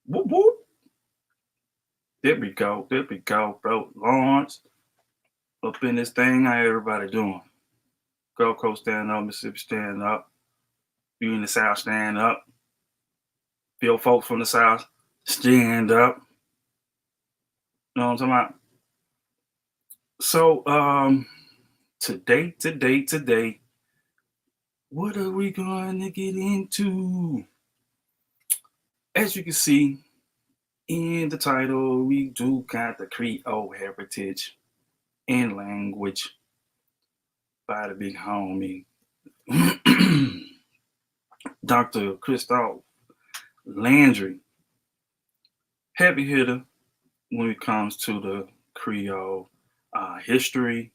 Whoop, whoop. There we go. There we go, bro. Lawrence up in this thing. How everybody doing? Gulf Coast stand up, Mississippi stand up. You in the South stand up. Feel folks from the South stand up. You know what I'm talking about? So today, what are we going to get into? As you can see in the title, we do got the Creole heritage and language by the big homie, Dr. Christophe Landry. Heavy hitter when it comes to the Creole history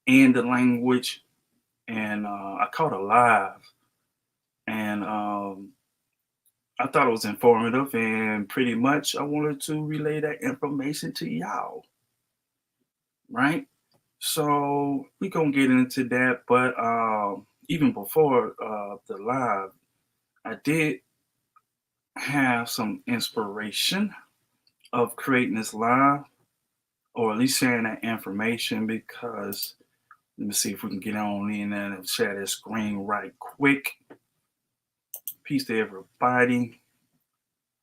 and the language. And I caught a live, and I thought it was informative, and pretty much I wanted to relay that information to y'all, right? So we're gonna get into that, but even before the live, I did have some inspiration of creating this live, or at least sharing that information, because let me see if we can get on in there and share this screen right quick. Peace to everybody.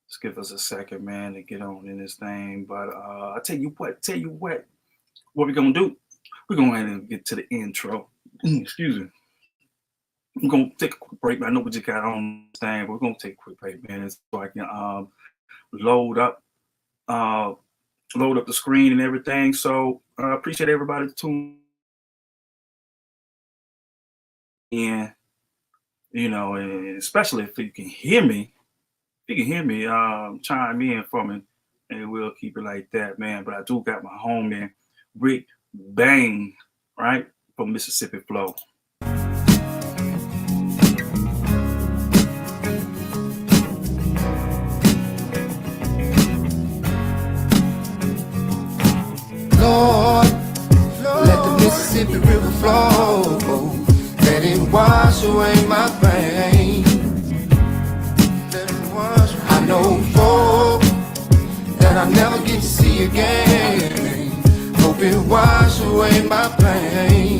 Let's give us a second, man, to get on in this thing. But I tell you what we're gonna do. We're gonna go ahead and get to the intro. Excuse me. I'm gonna take a quick break. I know we just got on this thing, but we're gonna take a quick break, man, so I can load up uh, the screen and everything. So I appreciate everybody tuning in, and especially if you can hear me. If you can hear me, chime in for me, and we'll keep it like that, man. But I do got my homie, Rick Bang, right, from Mississippi Flow. Lord, let the Mississippi River flow. Let it wash away my pain. I know folk that I never get to see again. Hope it wash away my pain.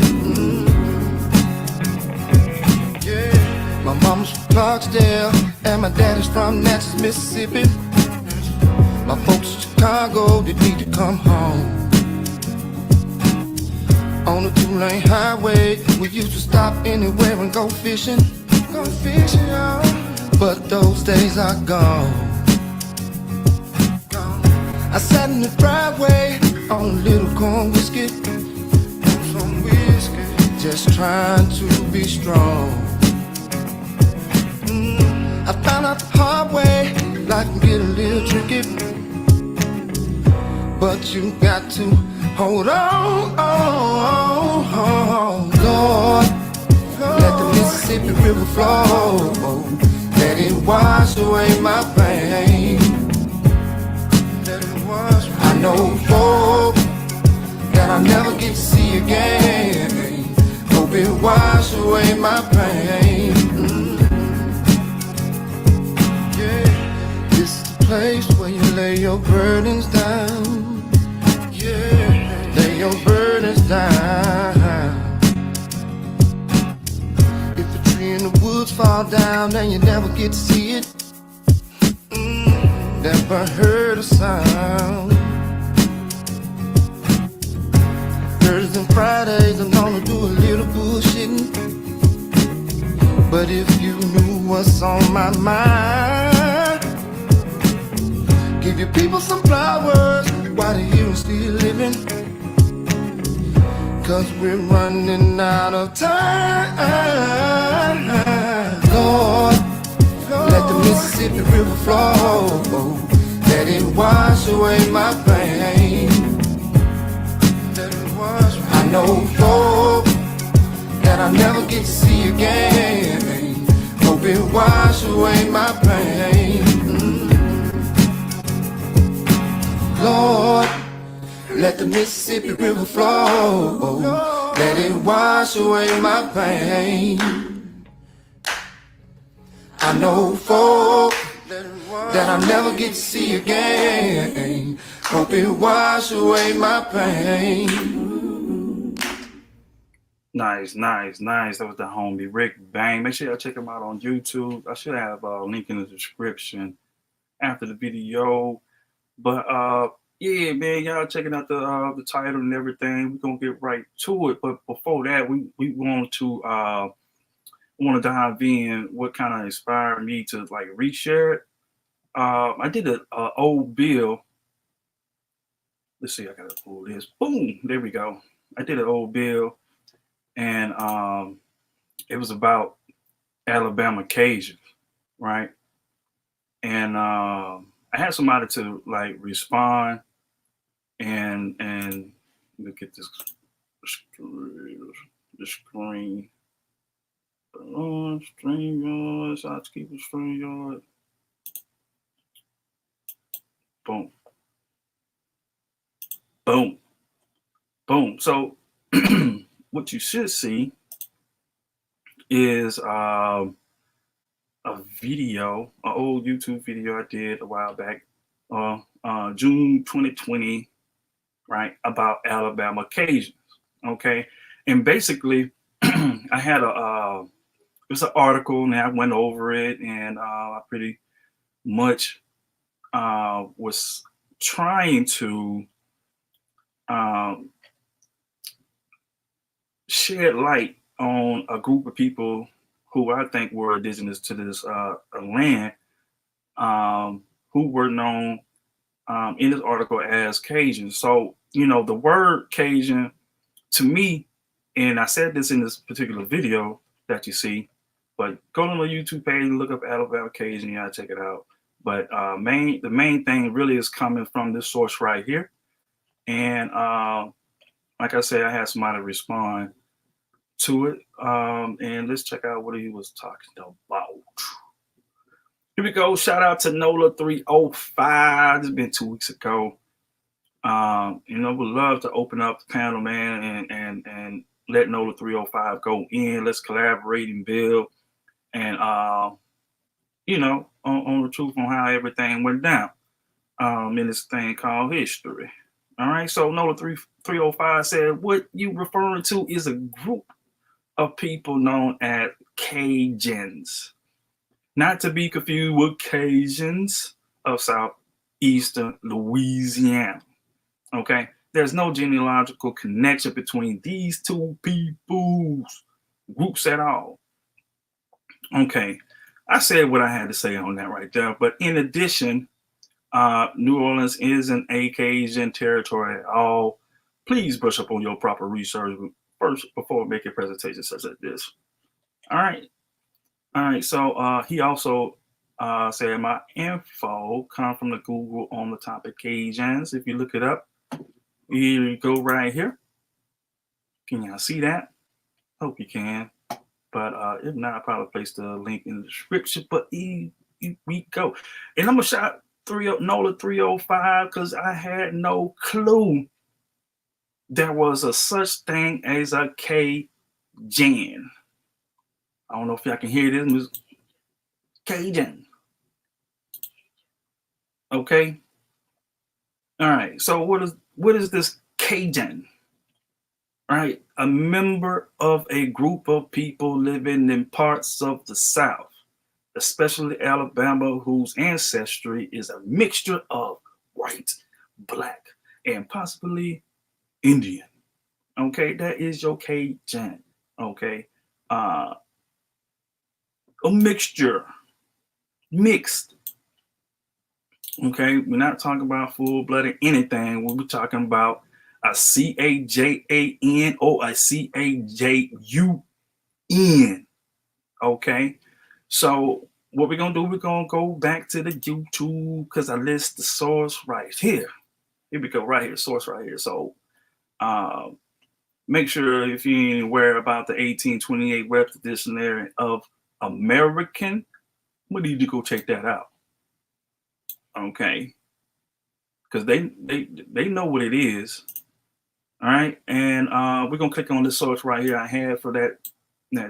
Yeah. My mama's from Clarksdale and my daddy's from Natchez, Mississippi. My folks in Chicago, they need to come home. On the 2-lane highway, we used to stop anywhere and go fishing. Go fishing, y'all. But those days are gone. I sat in the driveway on a little corn whiskey, just trying to be strong. I found out the hard way, life can get a little tricky, but you got to hold on, Lord, let the Mississippi River flow. Let it wash away my pain. I know folk that I'll never get to see again. Hope it wash away my pain. Yeah, this is the place where you lay your burdens down. Yeah, lay your burdens down. If a tree in the woods fall down and you never get to see it, never heard a sound. Thursdays and Fridays I'm gonna do a little bullshitting, but if you knew what's on my mind, give your people some flowers while they're here and still living, 'cause we're running out of time. Lord, let the Mississippi River flow. Let it wash away my pain. I know folk that I'll never get to see again. Hope it wash away my pain. Lord, let the Mississippi River flow. Let it wash away my pain. I know folk that I'll never get to see again. Hope it wash away my pain. Nice. That was the homie Rick Bang. Make sure y'all check him out on YouTube. I should have a link in the description after the video. But yeah, man, y'all checking out the title and everything. We're gonna get right to it. But before that, we want to dive in what kind of inspired me to like reshare it. I did an old bill. Let's see, I gotta pull this. Boom, there we go. I did an old bill, and it was about Alabama Cajuns, right? And I had somebody to like respond, and look at this the screen. StreamYard, so I have to keep it StreamYard. Boom. Boom. Boom. So what you should see is a video, an old YouTube video I did a while back, June 2020, right, about Alabama Cajuns. Okay. And basically I had it was an article and I went over it, and I pretty much was trying to shed light on a group of people who I think were indigenous to this land, who were known in this article as Cajuns. So, you know, the word Cajun to me, and I said this in this particular video that you see, but go on the YouTube page and look up Alabama Cajun, y'all check it out. But the main thing really is coming from this source right here. And like I said, I had somebody respond to it. And let's check out what he was talking about. Here we go. Shout out to NOLA305. This has been 2 weeks ago. You know, would love to open up the panel, man, and let NOLA305 go in. Let's collaborate and build, and you know, on the truth on how everything went down in this thing called history. All right. So NOLA305 said, what you referring to is a group of people known as Cajuns, not to be confused with Cajuns of southeastern Louisiana. Okay, there's no genealogical connection between these two people's groups at all. Okay, I said what I had to say on that right there. But in addition, New Orleans isn't a Cajun territory at all. Please brush up on your proper research first before making presentations such as this. All right. So he also said my info come from the Google on the topic Cajuns. If you look it up, here you go right here. Can y'all see that? Hope you can. But if not, I'll probably place the link in the description. But we go. And I'm going to shout NOLA305 because I had no clue there was a such thing as a Cajun. I don't know if y'all can hear this. Cajun. Okay. All right. So what is this Cajun? All right. A member of a group of people living in parts of the South, especially Alabama, whose ancestry is a mixture of white, black, and possibly Indian. Okay. That is your Cajun. Okay. A mixture. Mixed. Okay, we're not talking about full-blooded anything. We're talking about a CAJAN or a CAJUN. Okay, so what we're gonna do? We're gonna go back to the YouTube because I list the source right here. Here we go, right here, source right here. So, make sure if you ain't aware about the 1828 Webster Dictionary of American, we need to go check that out. Okay, because they know what it is. All right, and we're gonna click on this source right here I had for that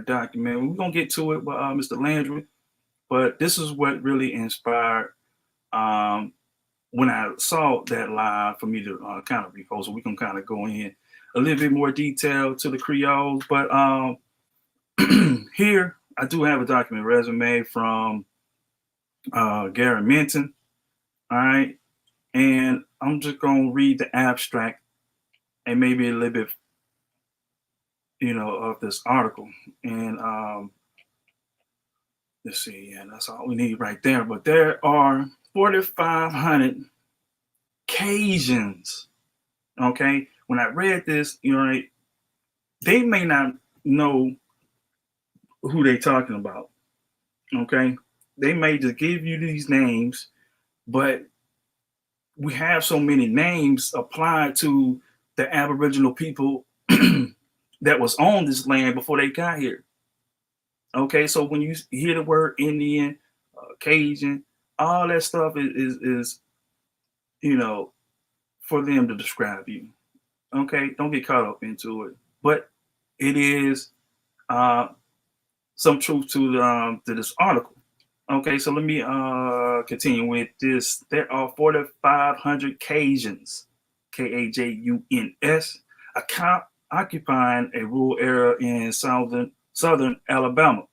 document. We're gonna get to it by Mr. Landry, but this is what really inspired When I saw that live for me to kind of repost, so we can kind of go in a little bit more detail to the Creoles. But here I do have a document resume from Gary Minton. All right. And I'm just going to read the abstract and maybe a little bit, of this article. And let's see. And that's all we need right there. But there are 4,500 Cajuns. Okay. When I read this, they may not know who they talking about. Okay. They may just give you these names, but we have so many names applied to the Aboriginal people that was on this land before they got here. Okay, so when you hear the word Indian, Cajun, all that stuff is for them to describe you. Okay, don't get caught up into it, but it is some truth to this article. Okay, so let me continue with this. There are 4,500 Cajuns, Kajuns, occupying a rural area in southern Alabama,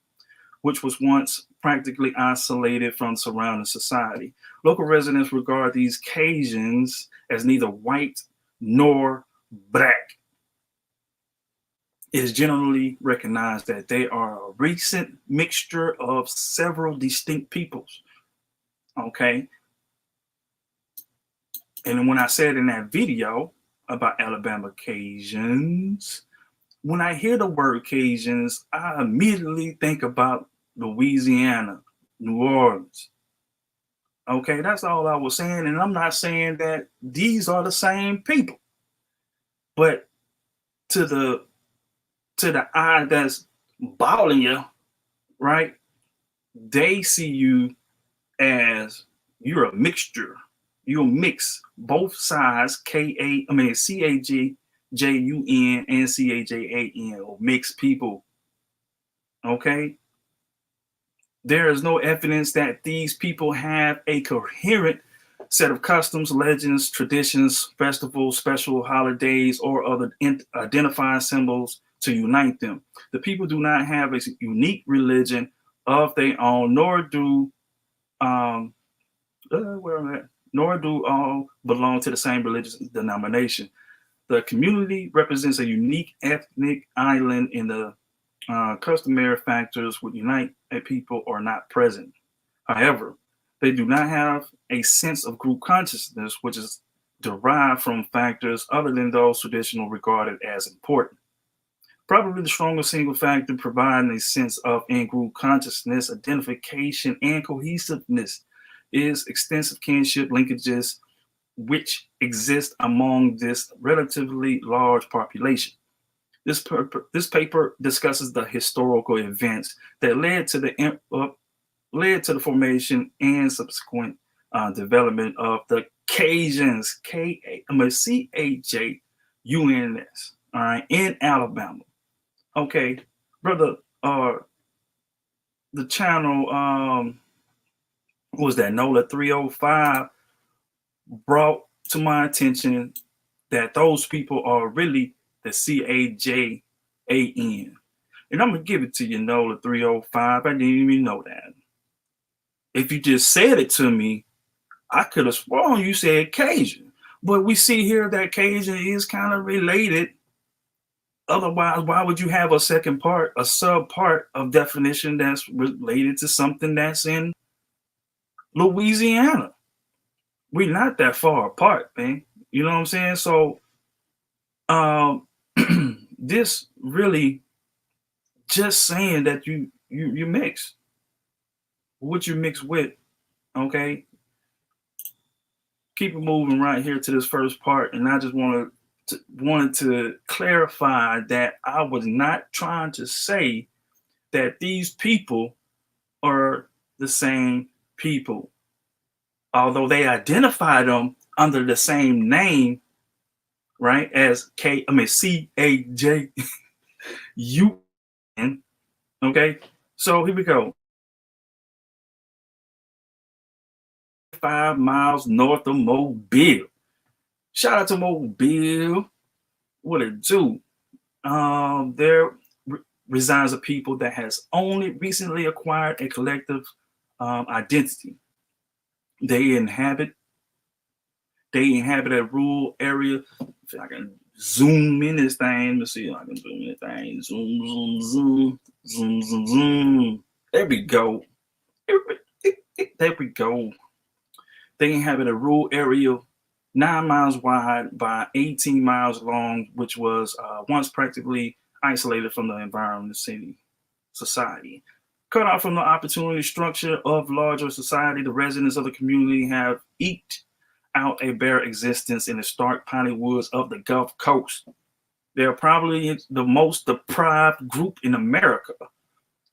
which was once practically isolated from surrounding society. Local residents regard these Cajuns as neither white nor black. It is generally recognized that they are a recent mixture of several distinct peoples. Okay. And when I said in that video about Alabama Cajuns, when I hear the word Cajuns, I immediately think about Louisiana, New Orleans. Okay, that's all I was saying. And I'm not saying that these are the same people. But to the eye that's balling you, right? They see you as you're a mixture. You'll mix both sides, CAJUN and CAJAN, or mixed people. Okay? There is no evidence that these people have a coherent set of customs, legends, traditions, festivals, special holidays, or other identifying symbols to unite them. The people do not have a unique religion of their own, nor do all belong to the same religious denomination. The community represents a unique ethnic island in the customary factors would unite a people are not present. However, they do not have a sense of group consciousness, which is derived from factors other than those traditional regarded as important. Probably the strongest single factor providing a sense of in-group consciousness, identification, and cohesiveness is extensive kinship linkages which exist among this relatively large population. This paper discusses the historical events that led to the formation and subsequent development of the Cajuns, CAJUNS, all right, in Alabama. Okay, brother, the channel, what was that, NOLA 305, brought to my attention that those people are really the CAJAN. And I'm going to give it to you, NOLA 305. I didn't even know that. If you just said it to me, I could have sworn you said Cajun. But we see here that Cajun is kind of related. Otherwise, why would you have a second part, a sub part of definition that's related to something that's in Louisiana? We're not that far apart, man. You know what I'm saying? So this really just saying that you mix. What you mix with, okay? Keep it moving right here to this first part, and I just wanted to clarify that I was not trying to say that these people are the same people, although they identify them under the same name, right? As CAJUN. Okay, so here we go. 45 miles north of Mobile. Shout out to Mobile. What it do? There resides a people that has only recently acquired a collective identity. They inhabit a rural area. If I can zoom in this thing, let's see if I can zoom in this thing. Zoom, zoom, zoom, zoom, zoom, zoom. There we go. There we go. They inhabit a rural area 9 miles wide by 18 miles long, which was once practically isolated from the environment, city, society. Cut off from the opportunity structure of larger society, the residents of the community have eked out a bare existence in the stark piney woods of the Gulf Coast. They're probably the most deprived group in America,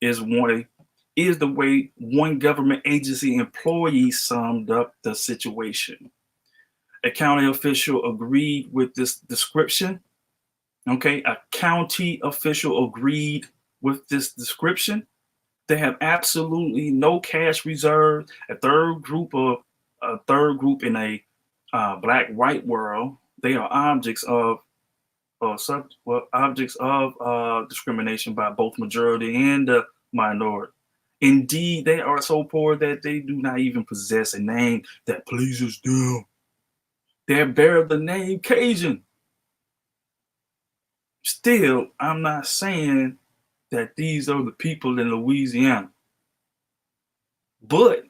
is the way one government agency employee summed up the situation. A county official agreed with this description. Okay, a county official agreed with this description. They have absolutely no cash reserve. A third group in a black-white world. They are objects of discrimination by both majority and the minority. Indeed, they are so poor that they do not even possess a name that pleases them. They bear the name Cajun. Still, I'm not saying that these are the people in Louisiana. But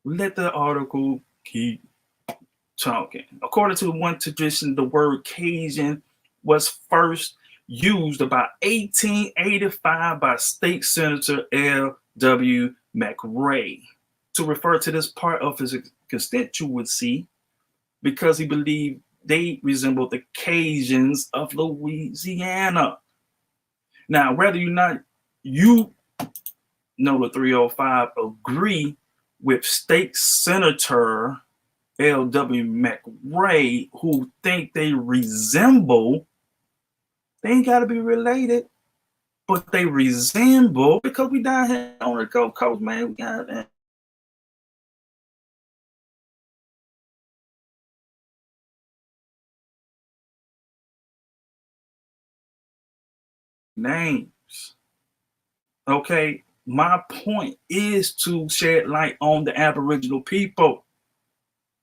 let the article keep talking. According to one tradition, the word Cajun was first used about 1885 by State Senator L.W. McRae to refer to this part of his constituency because he believed they resembled the Cajuns of Louisiana. Now, whether or not you know the 305 agree with State Senator L.W. McRae, who think they resemble, they ain't got to be related, but they resemble, because we down here on the Gulf Coast, man, we got that. Names. Okay, my point is to shed light on the Aboriginal people.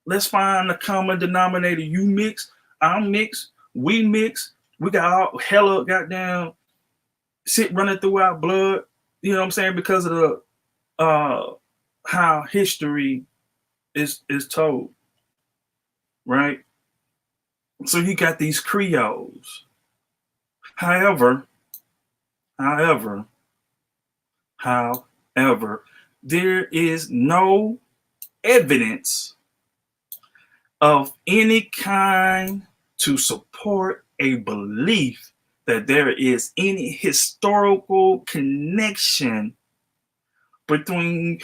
Let's find the common denominator. You mix, I'm mixed, we mix. We got all hella goddamn shit running through our blood. You know what I'm saying? Because of the how history is told, right? So you got these Creoles. However, there is no evidence of any kind to support a belief that there is any historical connection between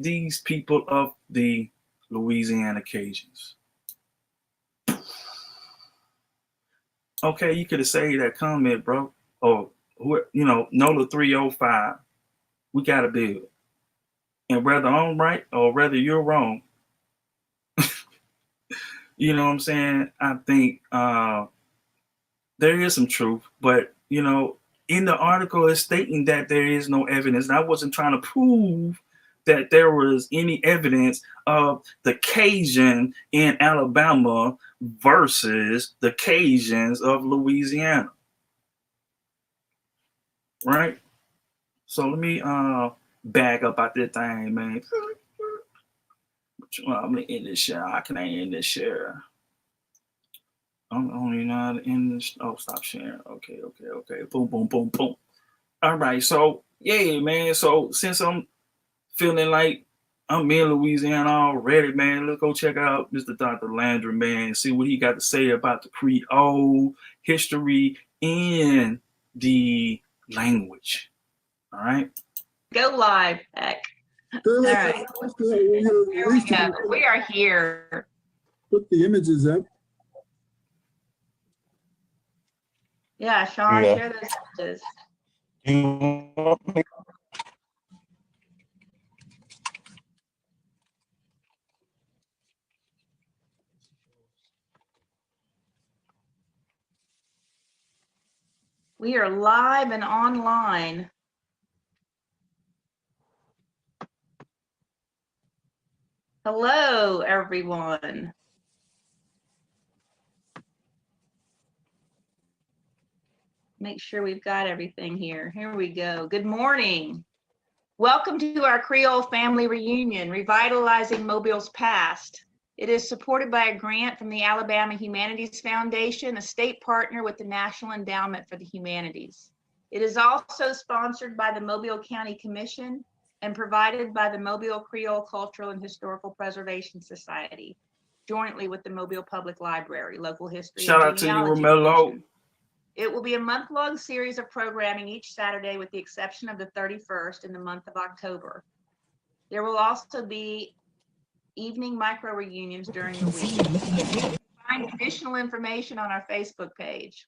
these people of the Louisiana Cajuns. Okay, you could have saved that comment, bro. Or NOLA 305. We got to build. And whether I'm right or whether you're wrong, you know what I'm saying? I think there is some truth, but in the article it's stating that there is no evidence. And I wasn't trying to prove that there was any evidence of the Cajun in Alabama versus the Cajuns of Louisiana. Right? So let me back up out that thing, man. I'm gonna end this share. How can I end this share? I'm only not in this. Oh, stop sharing. Okay. Boom, boom, boom, boom. All right. So yeah, man. So since I'm feeling like I'm in Louisiana already, man, let's go check out Mr. Dr. Landry, man, and see what he got to say about the Creole history and the language. All right. Go live, heck. All right. Here we go. We are here. Put the images up. Yeah, Sean, share those images. You want me We are live and online. Hello, everyone. Make sure we've got everything here. Here we go. Good morning. Welcome to our Creole family reunion, Revitalizing Mobile's Past. It is supported by a grant from the Alabama Humanities Foundation, a state partner with the National Endowment for the Humanities. It is also sponsored by the Mobile County Commission and provided by the Mobile Creole Cultural and Historical Preservation Society, jointly with the Mobile Public Library, Local History Shout and out to you, Genealogy Romello. Division. It will be a month-long series of programming each Saturday with the exception of the 31st in the month of October. There will also be evening micro reunions during the week. You can find additional information on our Facebook page.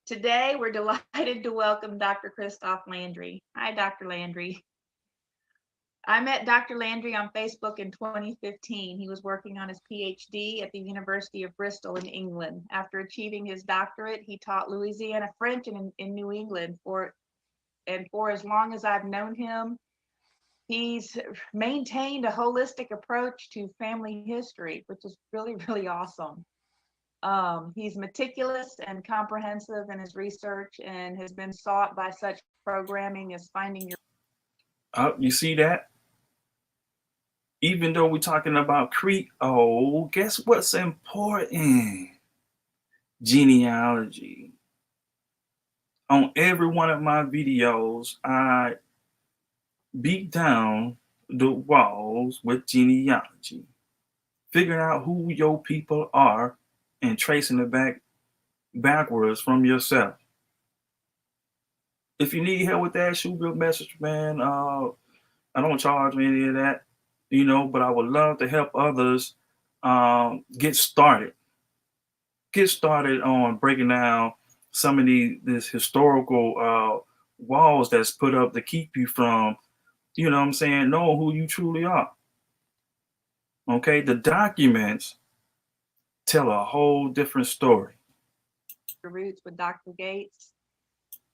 Today, we're delighted to welcome Dr. Christophe Landry. Hi, Dr. Landry. I met Dr. Landry on Facebook in 2015. He was working on his PhD at the University of Bristol in England. After achieving his doctorate, he taught Louisiana French in New England for as long as I've known him. He's maintained a holistic approach to family history, which is really, really awesome. He's meticulous and comprehensive in his research and has been sought by such programming as Finding Your... Oh, you see that? Even though we're talking about Creole, guess what's important? Genealogy. On every one of my videos, I beat down the walls with genealogy, figuring out who your people are and tracing it backwards from yourself. If you need help with that, shoot me a message, man. I don't charge me any of that, but I would love to help others get started on breaking down some of this historical walls that's put up to keep you from, knowing who you truly are. Okay, the documents tell a whole different story. Roots with Dr. Gates,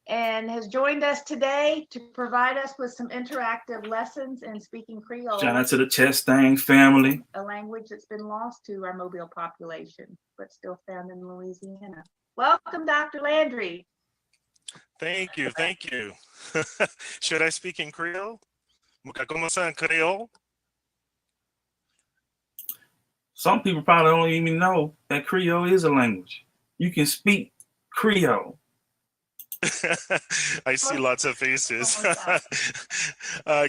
and has joined us today to provide us with some interactive lessons in speaking Creole. Shout out to the Chastain family. A language that's been lost to our Mobile population, but still found in Louisiana. Welcome, Dr. Landry. Thank you. Should I speak in Creole? ¿Cómo está en Creole? Some people probably don't even know that Creole is a language. You can speak Creole. I see lots of faces.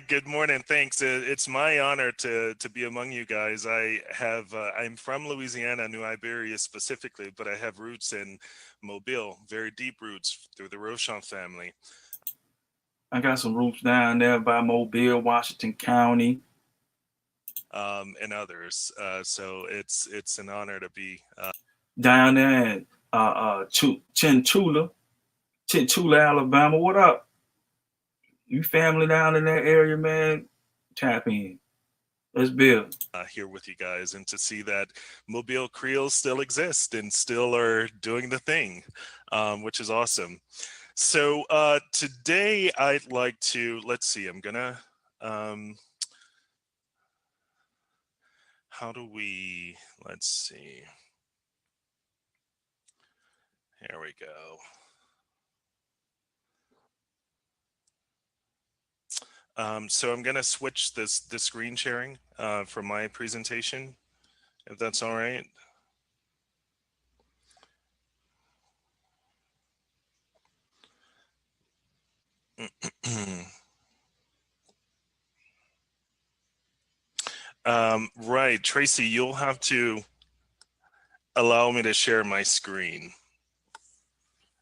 Good morning. Thanks. It's my honor to be among you guys. I'm from Louisiana, New Iberia specifically, but I have roots in Mobile, very deep roots through the Rochon family. I got some roots down there by Mobile, Washington County. And others. So it's an honor to be down there in Chinchula, Alabama. What up? You family down in that area, man? Tap in. Let's build. Here with you guys, and to see that Mobile Creole still exist and still are doing the thing, which is awesome. So today I'd like to, let's see, I'm gonna, let's see. Here we go. So I'm going to switch the screen sharing for my presentation, if that's all right. Right, Tracy, you'll have to allow me to share my screen.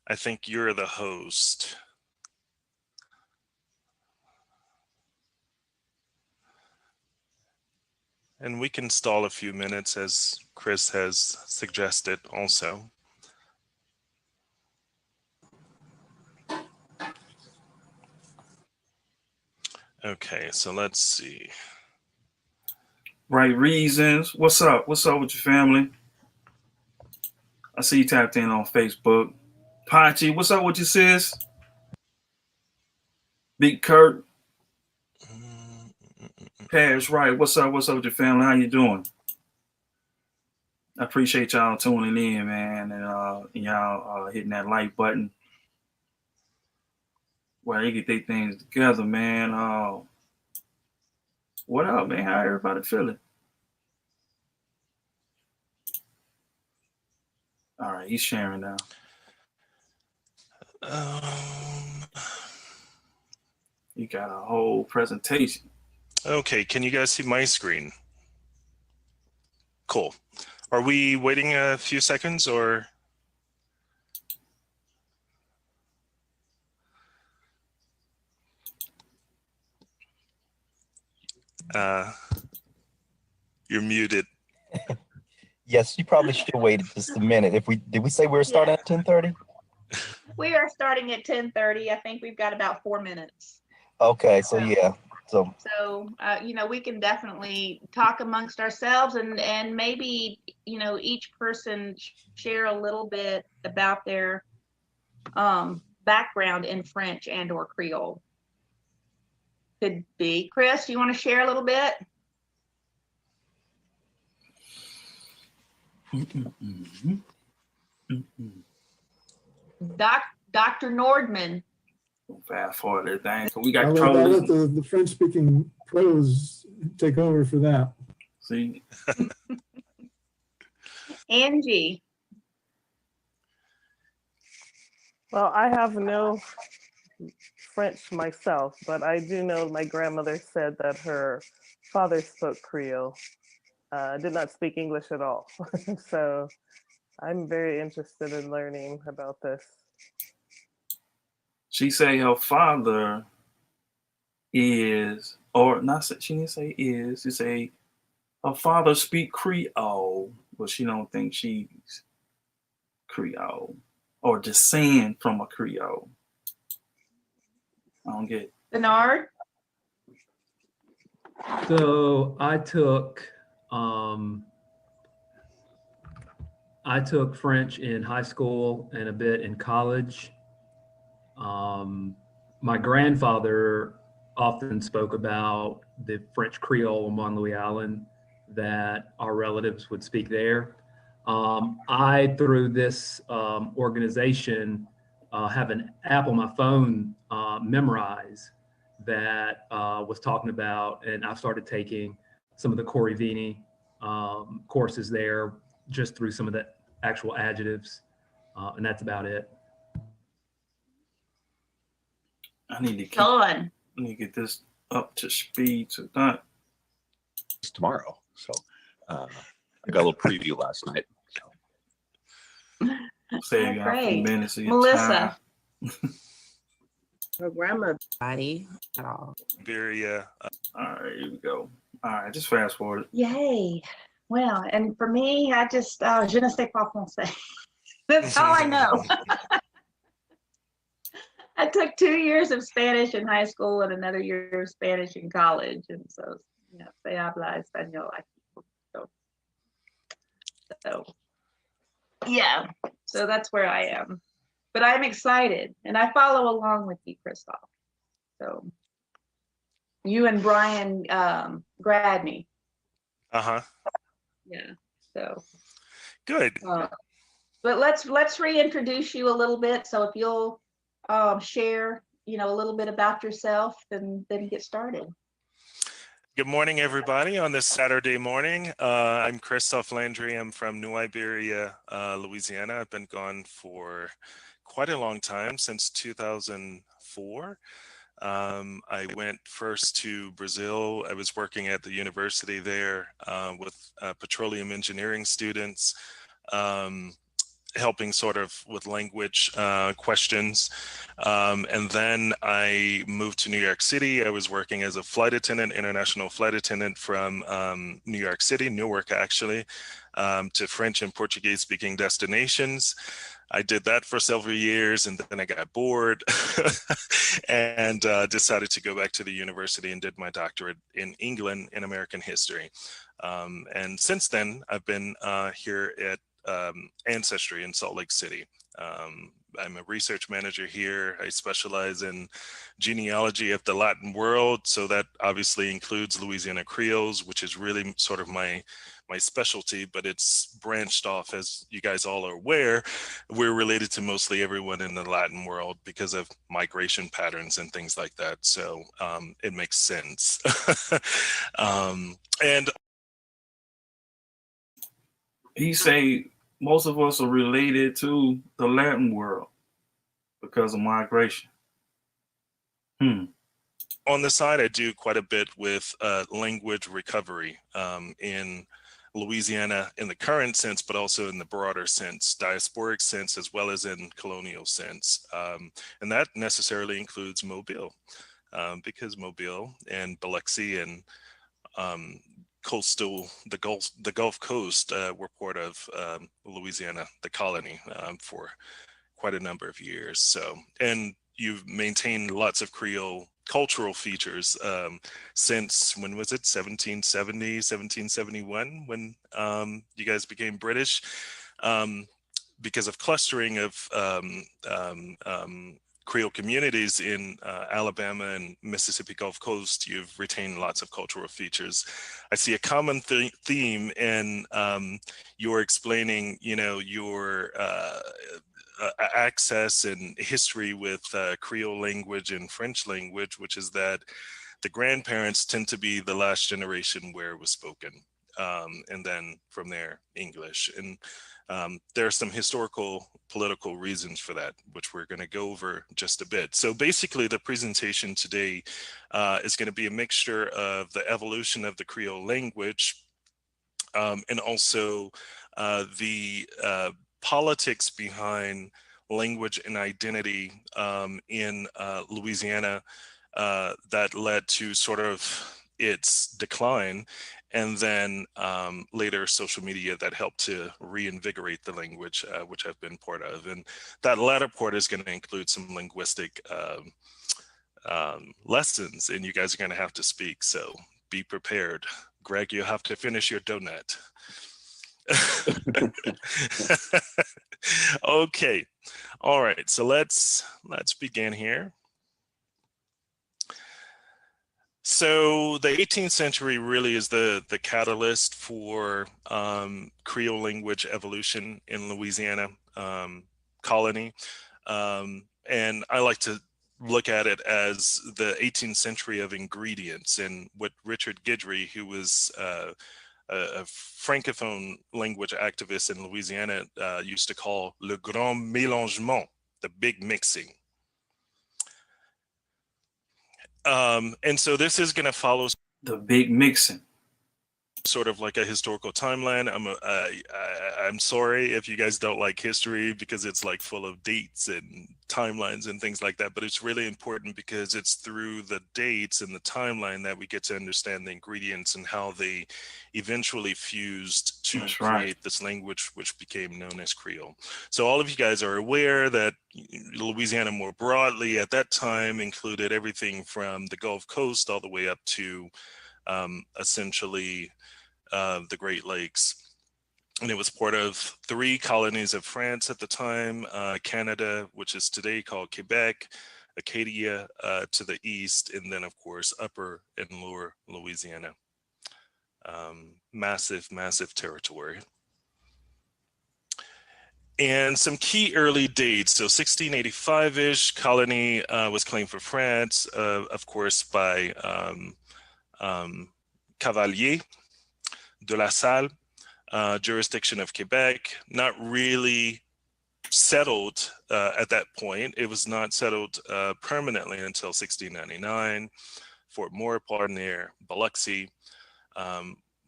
I think you're the host. And we can stall a few minutes, as Chris has suggested also. Okay, so let's see. Right reasons. What's up? What's up with your family? I see you tapped in on Facebook. Pachi, what's up with you, sis? Big Kurt, Paris, right? What's up? What's up with your family? How you doing? I appreciate y'all tuning in, man, and y'all hitting that like button. Well, they get their things together, man. What up, man? How everybody feeling? All right, he's sharing now. You got a whole presentation. Okay, can you guys see my screen? Cool. Are we waiting a few seconds or? You're muted. Yes, you probably should wait just a minute. Did we say we were starting at 10:30? We are starting at 10:30. I think we've got about 4 minutes. Okay, so yeah. So We can definitely talk amongst ourselves and maybe, each person share a little bit about their background in French and or Creole. Could be. Chris, you want to share a little bit? Dr. Nordman. Fast forward everything. So we got I'll let the French-speaking pros take over for that. See, Angie. Well, I have no French myself, but I do know my grandmother said that her father spoke Creole, did not speak English at all. So I'm very interested in learning about this. she say her father is, or not. She didn't say is. She say her father speak Creole, but she don't think she's Creole or descend from a Creole. I don't get it. Bernard. So I took French in high school and a bit in college. My grandfather often spoke about the French Creole on Louis Island that our relatives would speak there. I, through this organization, have an app on my phone, Memorize, that was talking about, and I've started taking some of the Corey Vini courses there just through some of the actual adjectives, and that's about it. I need to get this up to speed tonight. Tomorrow. So I got a little preview last night. Save y'all a few minutes of your Melissa. time. Her grandmother at all. Very, All right, here we go. All right, just fast forward. Yay. Well, and for me, I just, je ne sais pas français. That's all I know. I took 2 years of Spanish in high school and another year of Spanish in college. And so, se habla español. So, yeah, so that's where I am. But I'm excited and I follow along with you, Christophe. So you and Brian grad me. uh-huh. Yeah, so. Good. But let's reintroduce you a little bit. So if you'll share, a little bit about yourself, then get started. Good morning, everybody. On this Saturday morning, I'm Christophe Landry. I'm from New Iberia, Louisiana. I've been gone for quite a long time, since 2004. I went first to Brazil. I was working at the university there with petroleum engineering students, helping sort of with language questions. And then I moved to New York City. I was working as a flight attendant, international flight attendant from New York City, Newark actually, to French and Portuguese speaking destinations. I did that for several years and then I got bored and decided to go back to the university and did my doctorate in England in American history. And since then, I've been here at Ancestry in Salt Lake City. I'm a research manager here. I specialize in genealogy of the Latin world. So that obviously includes Louisiana Creoles, which is really sort of my specialty, but it's branched off, as you guys all are aware. We're related to mostly everyone in the Latin world because of migration patterns and things like that. So it makes sense. And He say most of us are related to the Latin world because of migration. On the side, I do quite a bit with language recovery in Louisiana in the current sense, but also in the broader sense, diasporic sense, as well as in colonial sense. And that necessarily includes Mobile, because Mobile and Biloxi and the Gulf Coast were part of Louisiana, the colony, for quite a number of years. So, and you've maintained lots of Creole cultural features since, when was it, 1770, 1771, when you guys became British, because of clustering of Creole communities in Alabama and Mississippi Gulf Coast. You've retained lots of cultural features. I see a common theme in your explaining, your access and history with Creole language and French language, which is that the grandparents tend to be the last generation where it was spoken. And then from there, English. And there are some historical, political reasons for that, which we're going to go over just a bit. So basically, the presentation today is going to be a mixture of the evolution of the Creole language and also the politics behind language and identity in Louisiana that led to sort of its decline, and then later social media that helped to reinvigorate the language, which I've been part of. And that latter part is going to include some linguistic lessons, and you guys are going to have to speak, so be prepared. Greg, you'll have to finish your donut. Okay, all right, so let's begin here. So the 18th century really is the catalyst for Creole language evolution in Louisiana colony. And I like to look at it as the 18th century of ingredients, and what Richard Guidry, who was a francophone language activist in Louisiana, used to call le grand mélangement, the big mixing. And so this is going to follow The big mixing. sort of like a historical timeline. I'm sorry if you guys don't like history, because it's like full of dates and timelines and things like that, but it's really important because it's through the dates and the timeline that we get to understand the ingredients and how they eventually fused to That's create right. this language, which became known as Creole. So all of you guys are aware that Louisiana more broadly at that time included everything from the Gulf Coast all the way up to essentially the Great Lakes. And it was part of 3 colonies of France at the time, Canada, which is today called Quebec, Acadia to the east, and then of course Upper and Lower Louisiana. Massive, massive territory. And some key early dates. So 1685-ish, colony was claimed for France, of course, by Cavalier de la Salle, jurisdiction of Quebec, not really settled at that point. It was not settled permanently until 1699. Fort Maurepas near Biloxi,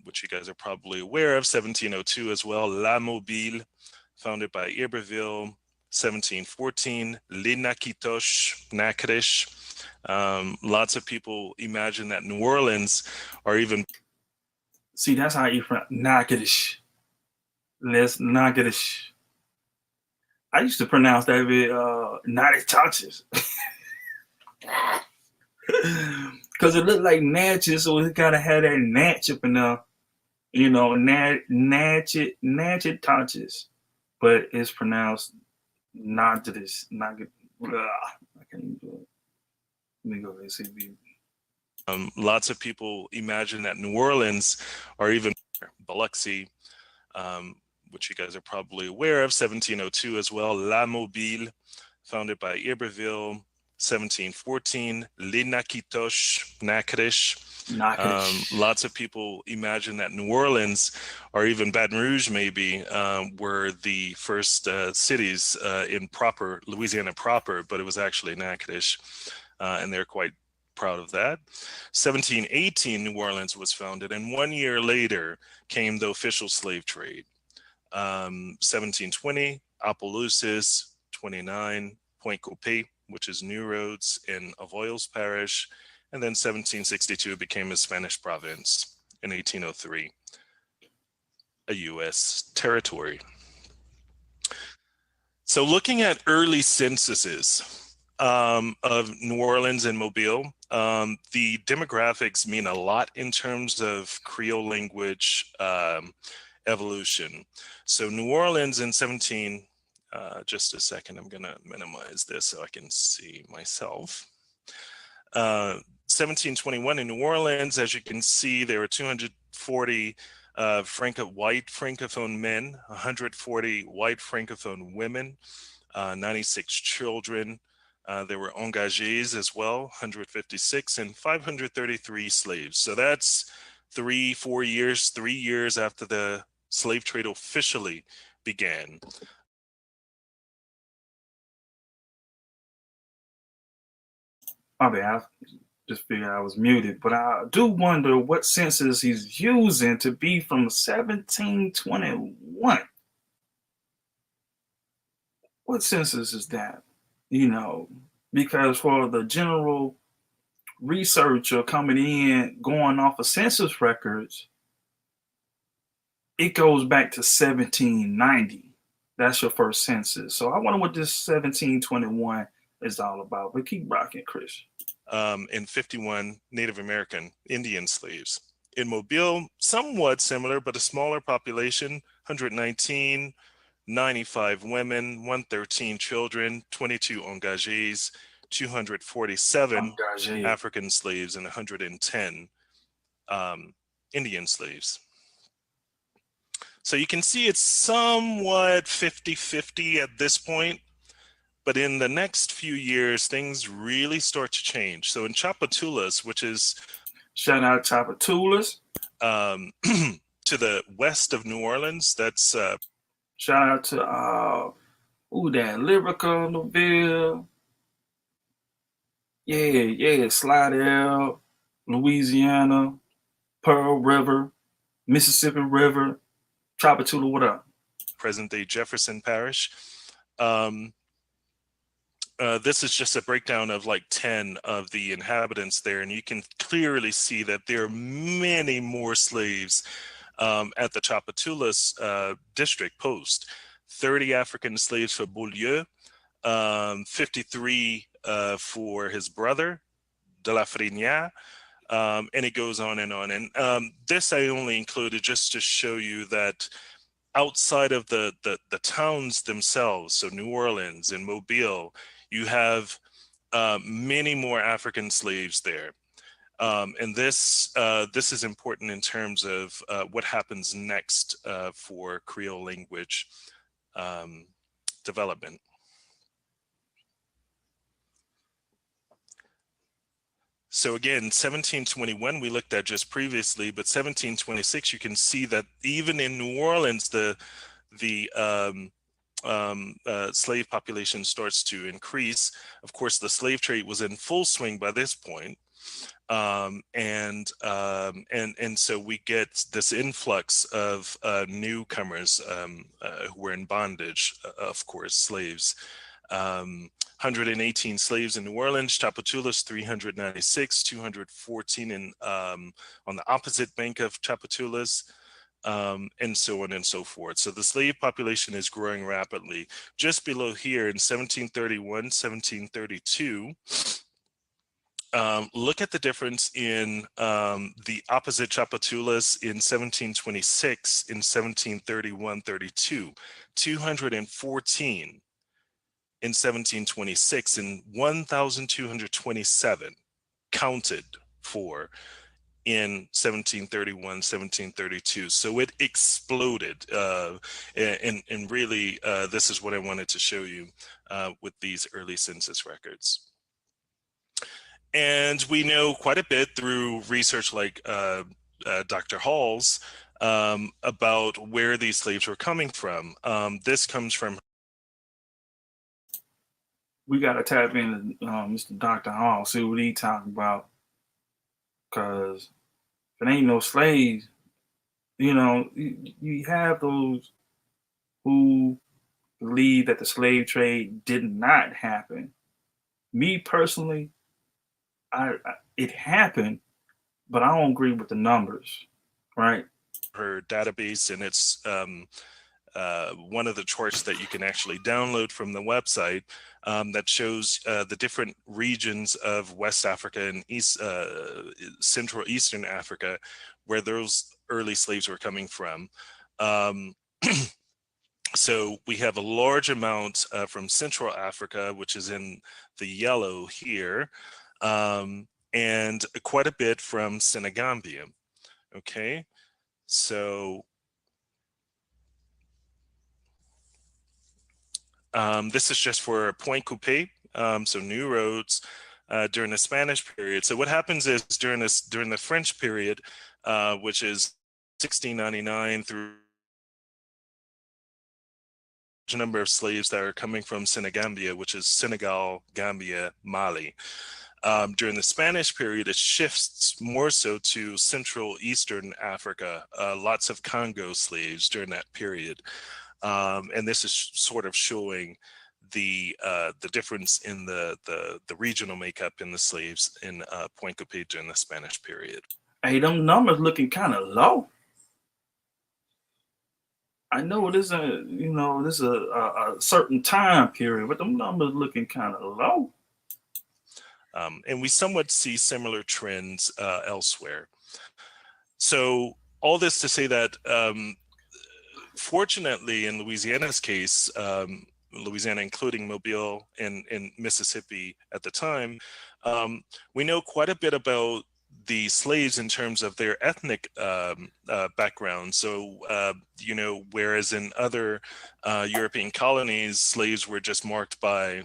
which you guys are probably aware of, 1702 as well. La Mobile, founded by Iberville, 1714. Les Natchitoches, Natchitoches. Lots of people imagine that New Orleans or even... See, that's how you pronounce Natchitoches. Les Natchitoches. I used to pronounce that with Natchitoches. Because it looked like Natchez, so it gotta have that Natch up in there. You know, Natchitoches. But it's pronounced not to this, not good. I can't even do it. Let me go to ACB. Lots of people imagine that New Orleans, or even Biloxi, which you guys are probably aware of, 1702 as well, La Mobile, founded by Iberville, 1714, Les Natchitoches, Natchitoches. Lots of people imagine that New Orleans, or even Baton Rouge maybe, were the first cities in proper Louisiana proper, but it was actually Natchitoches, and they're quite proud of that. 1718, New Orleans was founded, and 1 year later came the official slave trade. 1720, Opelousas, 29, Point Coupé, which is New Roads in Avoyelles Parish, and then 1762 it became a Spanish province. In 1803, a U.S. territory. So looking at early censuses of New Orleans and Mobile, the demographics mean a lot in terms of Creole language evolution. So New Orleans in just a second, I'm gonna minimize this so I can see myself. 1721 in New Orleans, as you can see, there were 240 white Francophone men, 140 white Francophone women, 96 children. There were engagés as well, 156, and 533 slaves. So that's 3 years after the slave trade officially began. My bad, I just figured I was muted, but I do wonder what census he's using to be from 1721. What census is that? You know, because for the general researcher coming in, going off of census records, it goes back to 1790. That's your first census. So I wonder what this 1721 is all about. But keep rocking, Chris. In 51, Native American Indian slaves. In Mobile, somewhat similar, but a smaller population, 119, 95 women, 113 children, 22 engagés, 247 African slaves, and 110 Indian slaves. So you can see it's somewhat 50-50 at this point, but in the next few years, things really start to change. So in Tchoupitoulas, which is... Shout out Tchoupitoulas. To the west of New Orleans, that's... Shout out to, Lyrica, Louisville. Yeah, Slidell, Louisiana, Pearl River, Mississippi River, Tchoupitoulas, what up? Present-day Jefferson Parish. This is just a breakdown of like 10 of the inhabitants there, and you can clearly see that there are many more slaves at the Tchoupitoulas district post. 30 African slaves for Beaulieu, 53 for his brother, de la Frignac, and it goes on and on. And this I only included just to show you that outside of the towns themselves, so New Orleans and Mobile, you have many more African slaves there. And this is important in terms of what happens next for Creole language development. So again, 1721 we looked at just previously, but 1726 you can see that even in New Orleans the slave population starts to increase. Of course, the slave trade was in full swing by this point. And so we get this influx of newcomers who were in bondage, of course, slaves. 118 slaves in New Orleans, Tchoupitoulas 396, 214 in on the opposite bank of Tchoupitoulas, and so on and so forth. So the slave population is growing rapidly. Just below here in 1731, 1732, look at the difference in the opposite Tchoupitoulas in 1726, in 1731-32, 214 in 1726 and 1,227 counted for in 1731, 1732. So it exploded. And really, this is what I wanted to show you with these early census records. And we know quite a bit through research like Dr. Hall's about where these slaves were coming from. This comes from. We got to tap into Mr. Dr. Hall, see what he talking about. Because if it ain't no slaves, you know, you have those who believe that the slave trade did not happen. Me personally, it happened, but I don't agree with the numbers, right? Her database, and it's one of the charts that you can actually download from the website that shows the different regions of West Africa and Central Eastern Africa where those early slaves were coming from. So we have a large amount from Central Africa, which is in the yellow here, and quite a bit from Senegambia. Okay, so this is just for Point Coupé, so new roads during the Spanish period. So what happens is during the French period, which is 1699 through a number of slaves that are coming from Senegambia, which is Senegal, Gambia, Mali. During the Spanish period, it shifts more so to Central Eastern Africa, lots of Congo slaves during that period. And this is sort of showing the difference in the regional makeup in the slaves in Point Coupé during the Spanish period. Hey, them numbers looking kind of low. I know this is a certain time period, but them numbers looking kind of low. And we somewhat see similar trends elsewhere. So all this to say that fortunately in Louisiana's case, Louisiana including Mobile and Mississippi at the time, we know quite a bit about the slaves in terms of their ethnic background. So, whereas in other European colonies, slaves were just marked by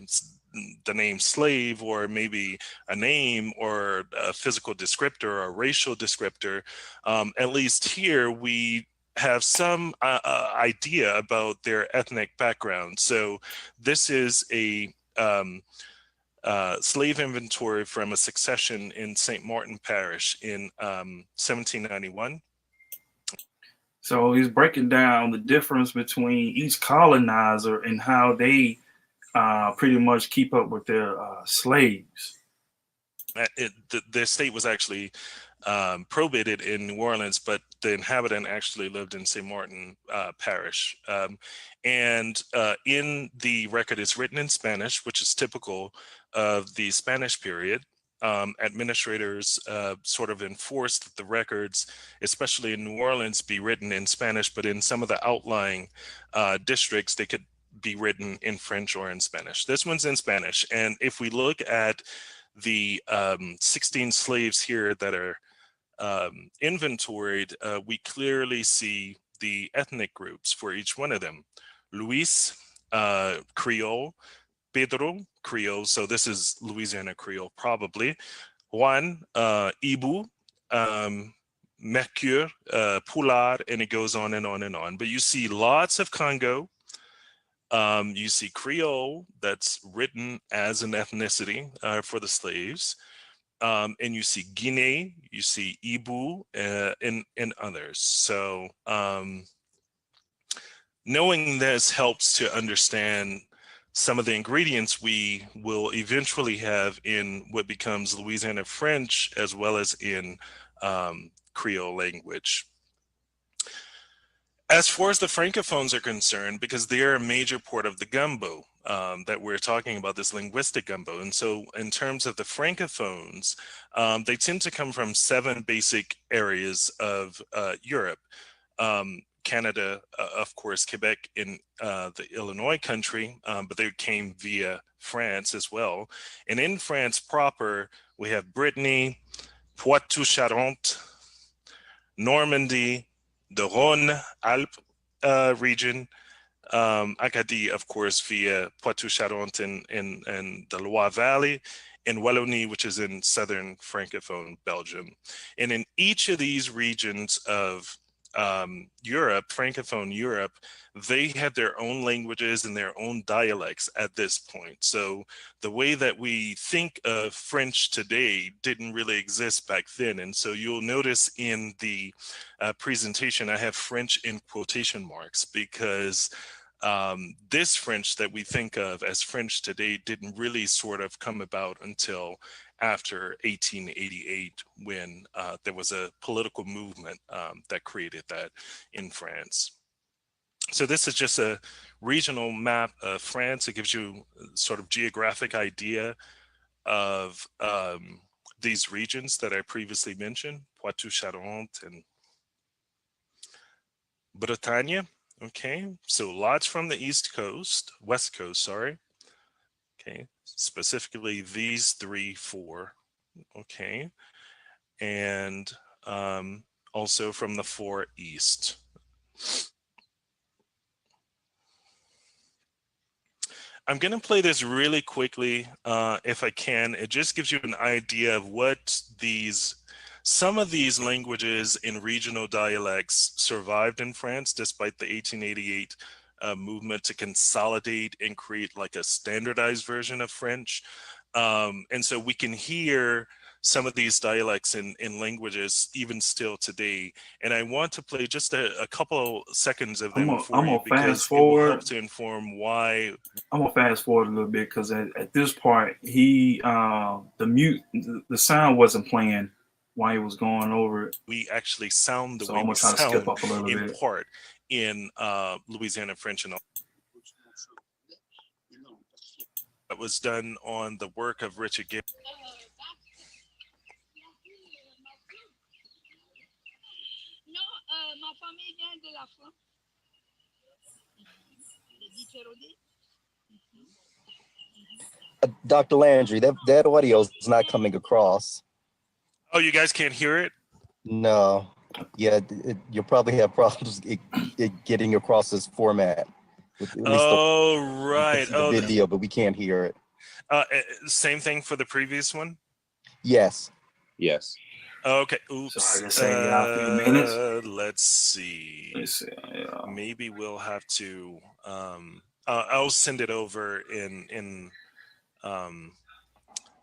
the name slave or maybe a name or a physical descriptor or a racial descriptor, at least here we have some idea about their ethnic background. So this is a slave inventory from a succession in St. Martin Parish in 1791. So he's breaking down the difference between each colonizer and how they pretty much keep up with their slaves. The state was actually probated in New Orleans, but the inhabitant actually lived in St. Martin Parish. And in the record, it's written in Spanish, which is typical of the Spanish period. Administrators sort of enforced that the records, especially in New Orleans, be written in Spanish, but in some of the outlying districts, they could be written in French or in Spanish. This one's in Spanish. And if we look at the 16 slaves here that are inventoried, we clearly see the ethnic groups for each one of them. Luis, Creole. Pedro, Creole, so this is Louisiana Creole probably. Juan, Ibu, Mercure, Poulard, and it goes on and on and on. But you see lots of Congo. You see Creole, that's written as an ethnicity for the slaves. And you see Guinea, you see Ibu, and others. So knowing this helps to understand some of the ingredients we will eventually have in what becomes Louisiana French, as well as in Creole language. As far as the Francophones are concerned, because they're a major part of the gumbo that we're talking about, this linguistic gumbo. And so in terms of the Francophones, they tend to come from 7 basic areas of Europe. Canada, of course, Quebec in the Illinois country, but they came via France as well. And in France proper, we have Brittany, Poitou-Charentes, Normandy, the Rhône Alpes region, Acadie, of course, via Poitou-Charentes and the Loire Valley, and Wallonie, which is in southern Francophone Belgium. And in each of these regions of Europe, Francophone Europe, they had their own languages and their own dialects at this point. So the way that we think of French today didn't really exist back then. And so you'll notice in the presentation, I have French in quotation marks, because this French that we think of as French today didn't really sort of come about until after 1888, when there was a political movement that created that in France. So this is just a regional map of France. It gives you sort of geographic idea of these regions that I previously mentioned, Poitou-Charentes and Bretagne. Okay, so lots from the West Coast, sorry. Okay, specifically these 3, 4, okay. And also from the 4 east. I'm gonna play this really quickly, if I can. It just gives you an idea of what some of these languages in regional dialects survived in France despite the 1888 movement to consolidate and create like a standardized version of French. And so we can hear some of these dialects in languages even still today. And I want to play just a couple seconds of them for you, because it will help to inform why. I'm gonna fast forward a little bit, because at this part, the sound wasn't playing while he was going over it. We actually sound the So way I'm we gonna try to sound skip up a little in bit. part in Louisiana French, and that was done on the work of Richard Gibb. Dr. Landry, that audio is not coming across. Oh, you guys can't hear it? No. Yeah, you'll probably have problems getting across this format. Oh, right. The video, but we can't hear it. Same thing for the previous one? Yes. Yes. Okay. Oops. So I guess a few minutes. Let's see. Yeah. Maybe we'll have to. I'll send it over in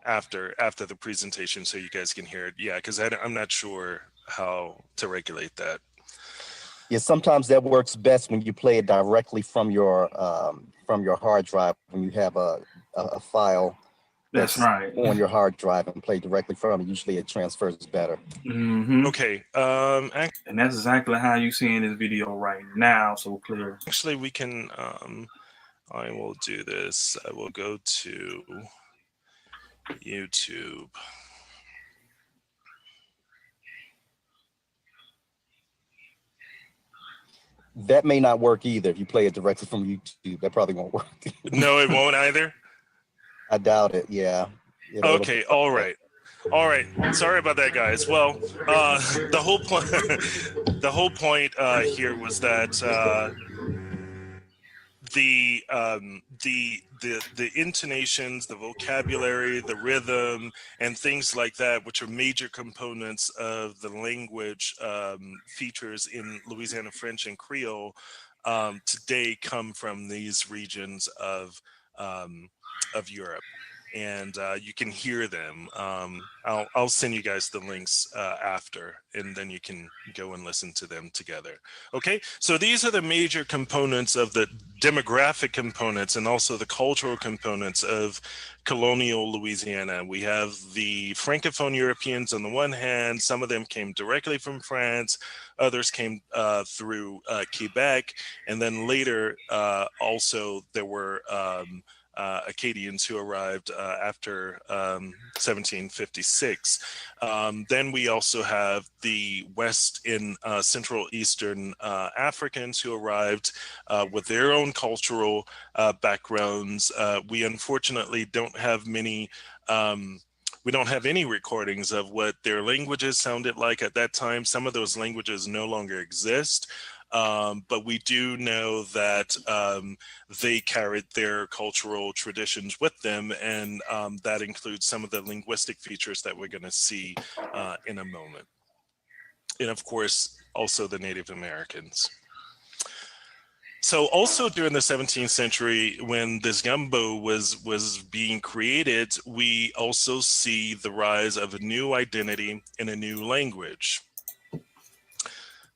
after the presentation so you guys can hear it. Yeah, because I'm not sure how to regulate that. Yeah, sometimes that works best when you play it directly from your hard drive, when you have a file That's right on your hard drive and play directly from it. Usually it transfers better. Mm-hmm. Okay. And that's exactly how you see in this video right now, so clear. Actually, we can. I will do this. I will go to YouTube. That may not work either if you play it directly from YouTube. That probably won't work. No, it won't either? I doubt it, yeah. Okay, all right. All right, sorry about that, guys. Well, the whole point here was that the intonations, the vocabulary, the rhythm, and things like that, which are major components of the language features in Louisiana French and Creole, today come from these regions of Europe. And you can hear them. I'll send you guys the links after, and then you can go and listen to them together. Okay, so these are the major components of the demographic components and also the cultural components of colonial Louisiana. We have the Francophone Europeans on the one hand. Some of them came directly from France. Others came through Quebec. And then later, also there were Acadians who arrived after 1756. Then we also have the West and Central Eastern Africans who arrived with their own cultural backgrounds. We unfortunately don't have many we don't have any recordings of what their languages sounded like at that time. Some of those languages no longer exist, but we do know that they carried their cultural traditions with them, and that includes some of the linguistic features that we're going to see in a moment. And of course, also the Native Americans. So also during the 17th century, when this gumbo was being created, we also see the rise of a new identity in a new language.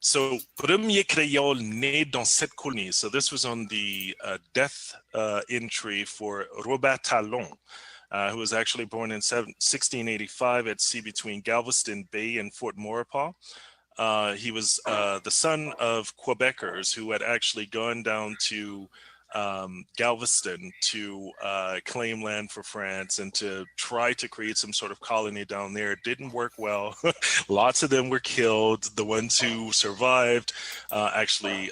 So premier créole né dans cette colonie. So this was on the death entry for Robert Talon, who was actually born in 1685 at sea between Galveston Bay and Fort Maurepas. He was the son of Quebecers who had actually gone down to Galveston to claim land for France and to try to create some sort of colony down there. It didn't work well. Lots of them were killed. The ones who survived actually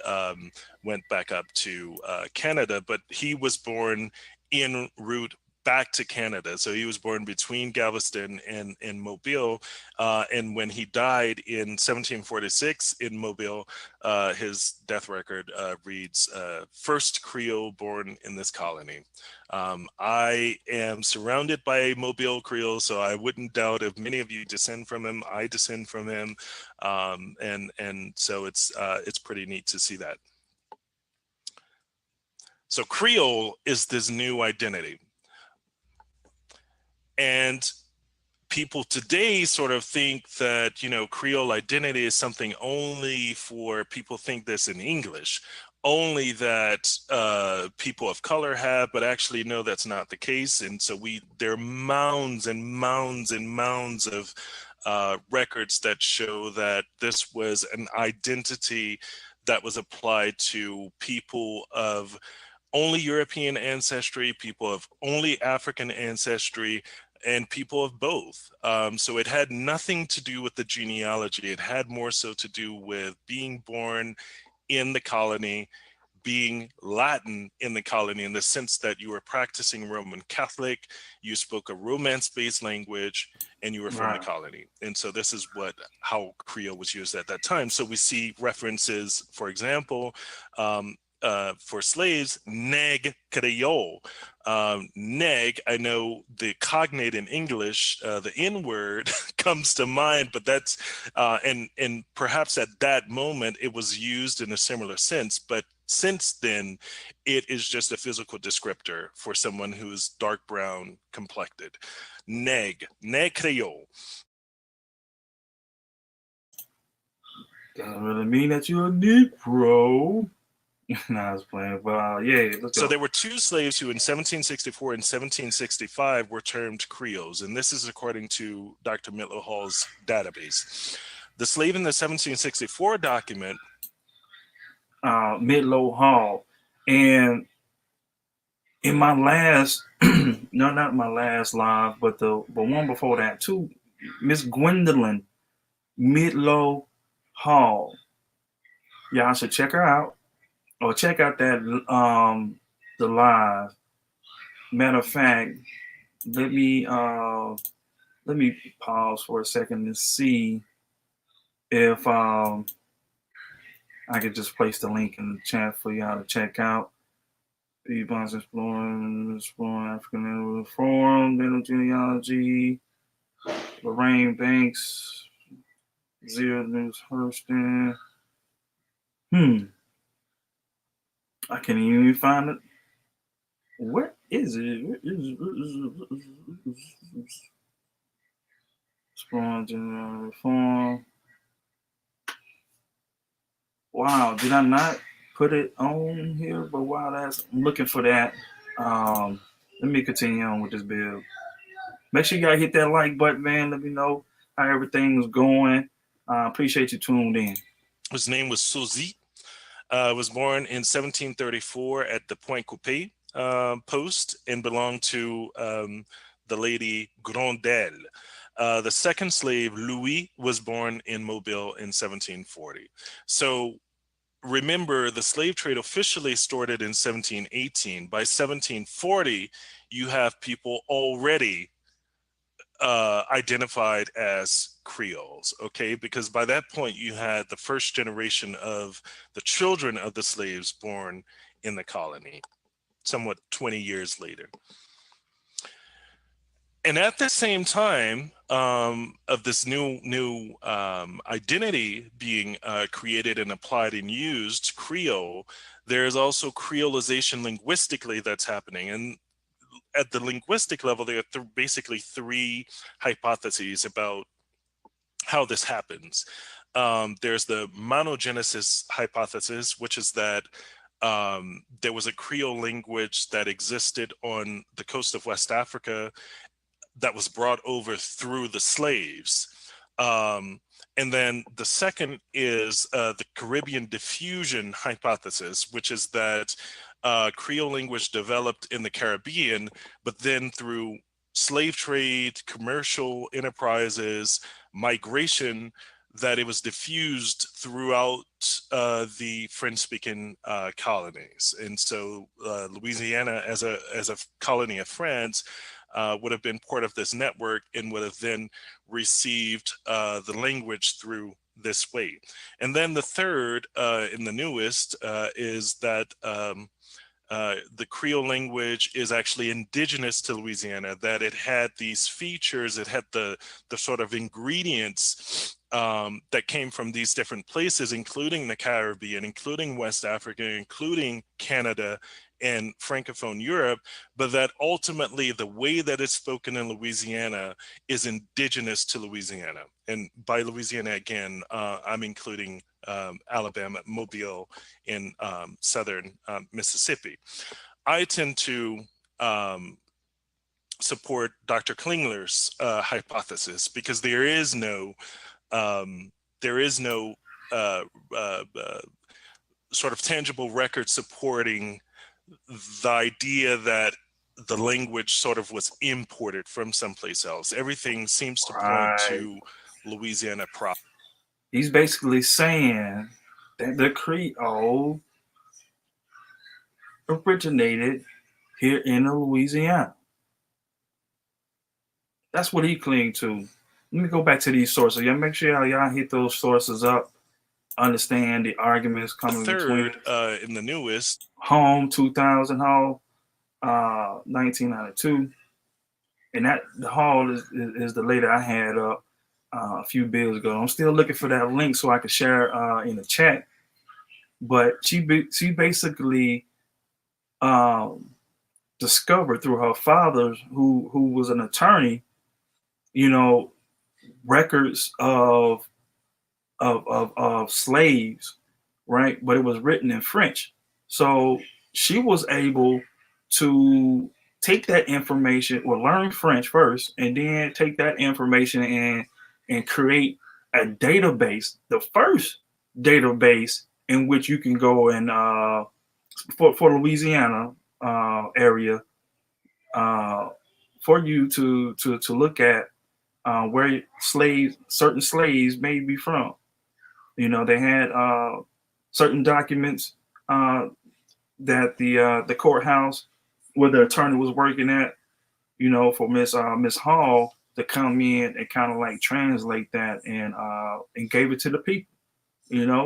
went back up to Canada, but he was born en route back to Canada. So he was born between Galveston and Mobile. And when he died in 1746 in Mobile, his death record reads, first Creole born in this colony. I am surrounded by Mobile Creole, so I wouldn't doubt if many of you descend from him. I descend from him. And so it's pretty neat to see that. So Creole is this new identity. And people today sort of think that, you know, Creole identity is something only for people think this in English, only that people of color have, but actually, no, that's not the case. And so there are mounds and mounds and mounds of records that show that this was an identity that was applied to people of only European ancestry, people of only African ancestry, and people of both. So it had nothing to do with the genealogy. It had more so to do with being born in the colony, being Latin in the colony, in the sense that you were practicing Roman Catholic, you spoke a Romance-based language, and you were from the colony. And so this is how Creole was used at that time. So we see references, for example, for slaves, neg Creole. Neg, I know the cognate in English, the N word comes to mind, but that's, and perhaps at that moment it was used in a similar sense, but since then it is just a physical descriptor for someone who's dark brown complected. Neg Creole. Doesn't really mean that you're a Negro. No, I was playing, but yeah. So there were two slaves who in 1764 and 1765 were termed Creoles, and this is according to Dr. Mitlow Hall's database. The slave in the 1764 document, Mitlow Hall, and in my last, no, not my last live, but the one before that too, Miss Gwendolyn Mitlow Hall. Y'all should check her out. Or check out that the live. Matter of fact, let me pause for a second to see if I could just place the link in the chat for y'all to check out. People exploring African Forum, dental genealogy, Lorraine Banks, Zero News Hurston. I can't even find it. Where is it? Reform. Wow, did I not put it on here? But wow, I'm looking for that. Let me continue on with this build. Make sure you guys hit that like button, man. Let me know how everything is going. Appreciate you tuned in. His name was Suzy. Was born in 1734 at the Point Coupé post and belonged to the lady Grondel. The second slave, Louis, was born in Mobile in 1740. So remember, the slave trade officially started in 1718. By 1740, you have people already identified as Creoles, okay? Because by that point, you had the first generation of the children of the slaves born in the colony, somewhat 20 years later. And at the same time of this new identity being created and applied and used, Creole, there is also Creolization linguistically that's happening. And at the linguistic level, there are basically three hypotheses about how this happens. There's the monogenesis hypothesis, which is that there was a Creole language that existed on the coast of West Africa that was brought over through the slaves. And then the second is the Caribbean diffusion hypothesis, which is that Creole language developed in the Caribbean, but then through slave trade, commercial enterprises, migration, that it was diffused throughout the French-speaking colonies. And so Louisiana, as a colony of France, would have been part of this network and would have then received the language through this way. And then the third and the newest is that the Creole language is actually indigenous to Louisiana, that it had these features, it had the sort of ingredients that came from these different places, including the Caribbean, including West Africa, including Canada, and Francophone Europe, but that ultimately the way that it's spoken in Louisiana is indigenous to Louisiana. And by Louisiana, again, I'm including Alabama, Mobile, and southern Mississippi. I tend to support Dr. Klingler's hypothesis because there is no sort of tangible record supporting the idea that the language sort of was imported from someplace else. Everything seems to point to Louisiana proper. He's basically saying that the Creole originated here in Louisiana. That's what he clinged to. Let me go back to these sources. Y'all make sure y'all hit those sources up. Understand the arguments coming between. In the newest. Home 2000 Hall, 1992. And that the Hall is the later I had up a few bills ago. I'm still looking for that link so I can share in the chat. But she basically discovered through her father, who was an attorney, records of slaves, right? But it was written in French. So she was able to take that information or learn French first, and then take that information and create a database, the first database in which you can go and for Louisiana area for you to look at where certain slaves may be from. They had certain documents that the courthouse where the attorney was working at, for Miss Hall to come in and kind of like translate that and gave it to the people.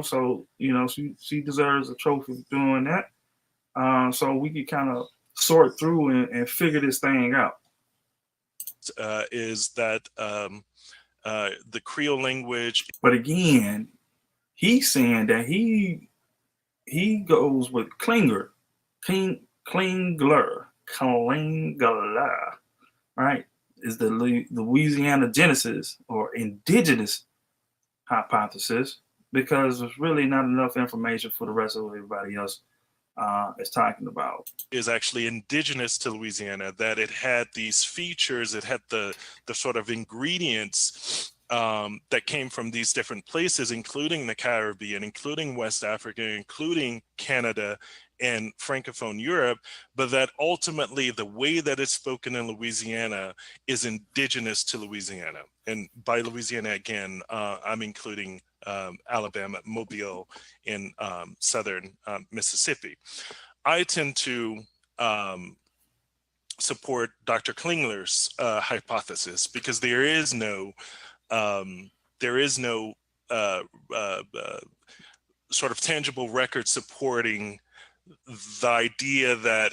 So she deserves a trophy for doing that. So we could kind of sort through and figure this thing out. Is that the Creole language? But again, he's saying that he goes with Klingler, right? Is the Louisiana Genesis or indigenous hypothesis, because there's really not enough information for the rest of everybody else is talking about. Is actually indigenous to Louisiana, that it had these features, it had the sort of ingredients that came from these different places, including the Caribbean, including West Africa, including Canada, and Francophone Europe, but that ultimately the way that it's spoken in Louisiana is indigenous to Louisiana. And by Louisiana, again, I'm including Alabama, Mobile, in southern Mississippi. I tend to support Dr. Klingler's hypothesis, because there is no sort of tangible record supporting the idea that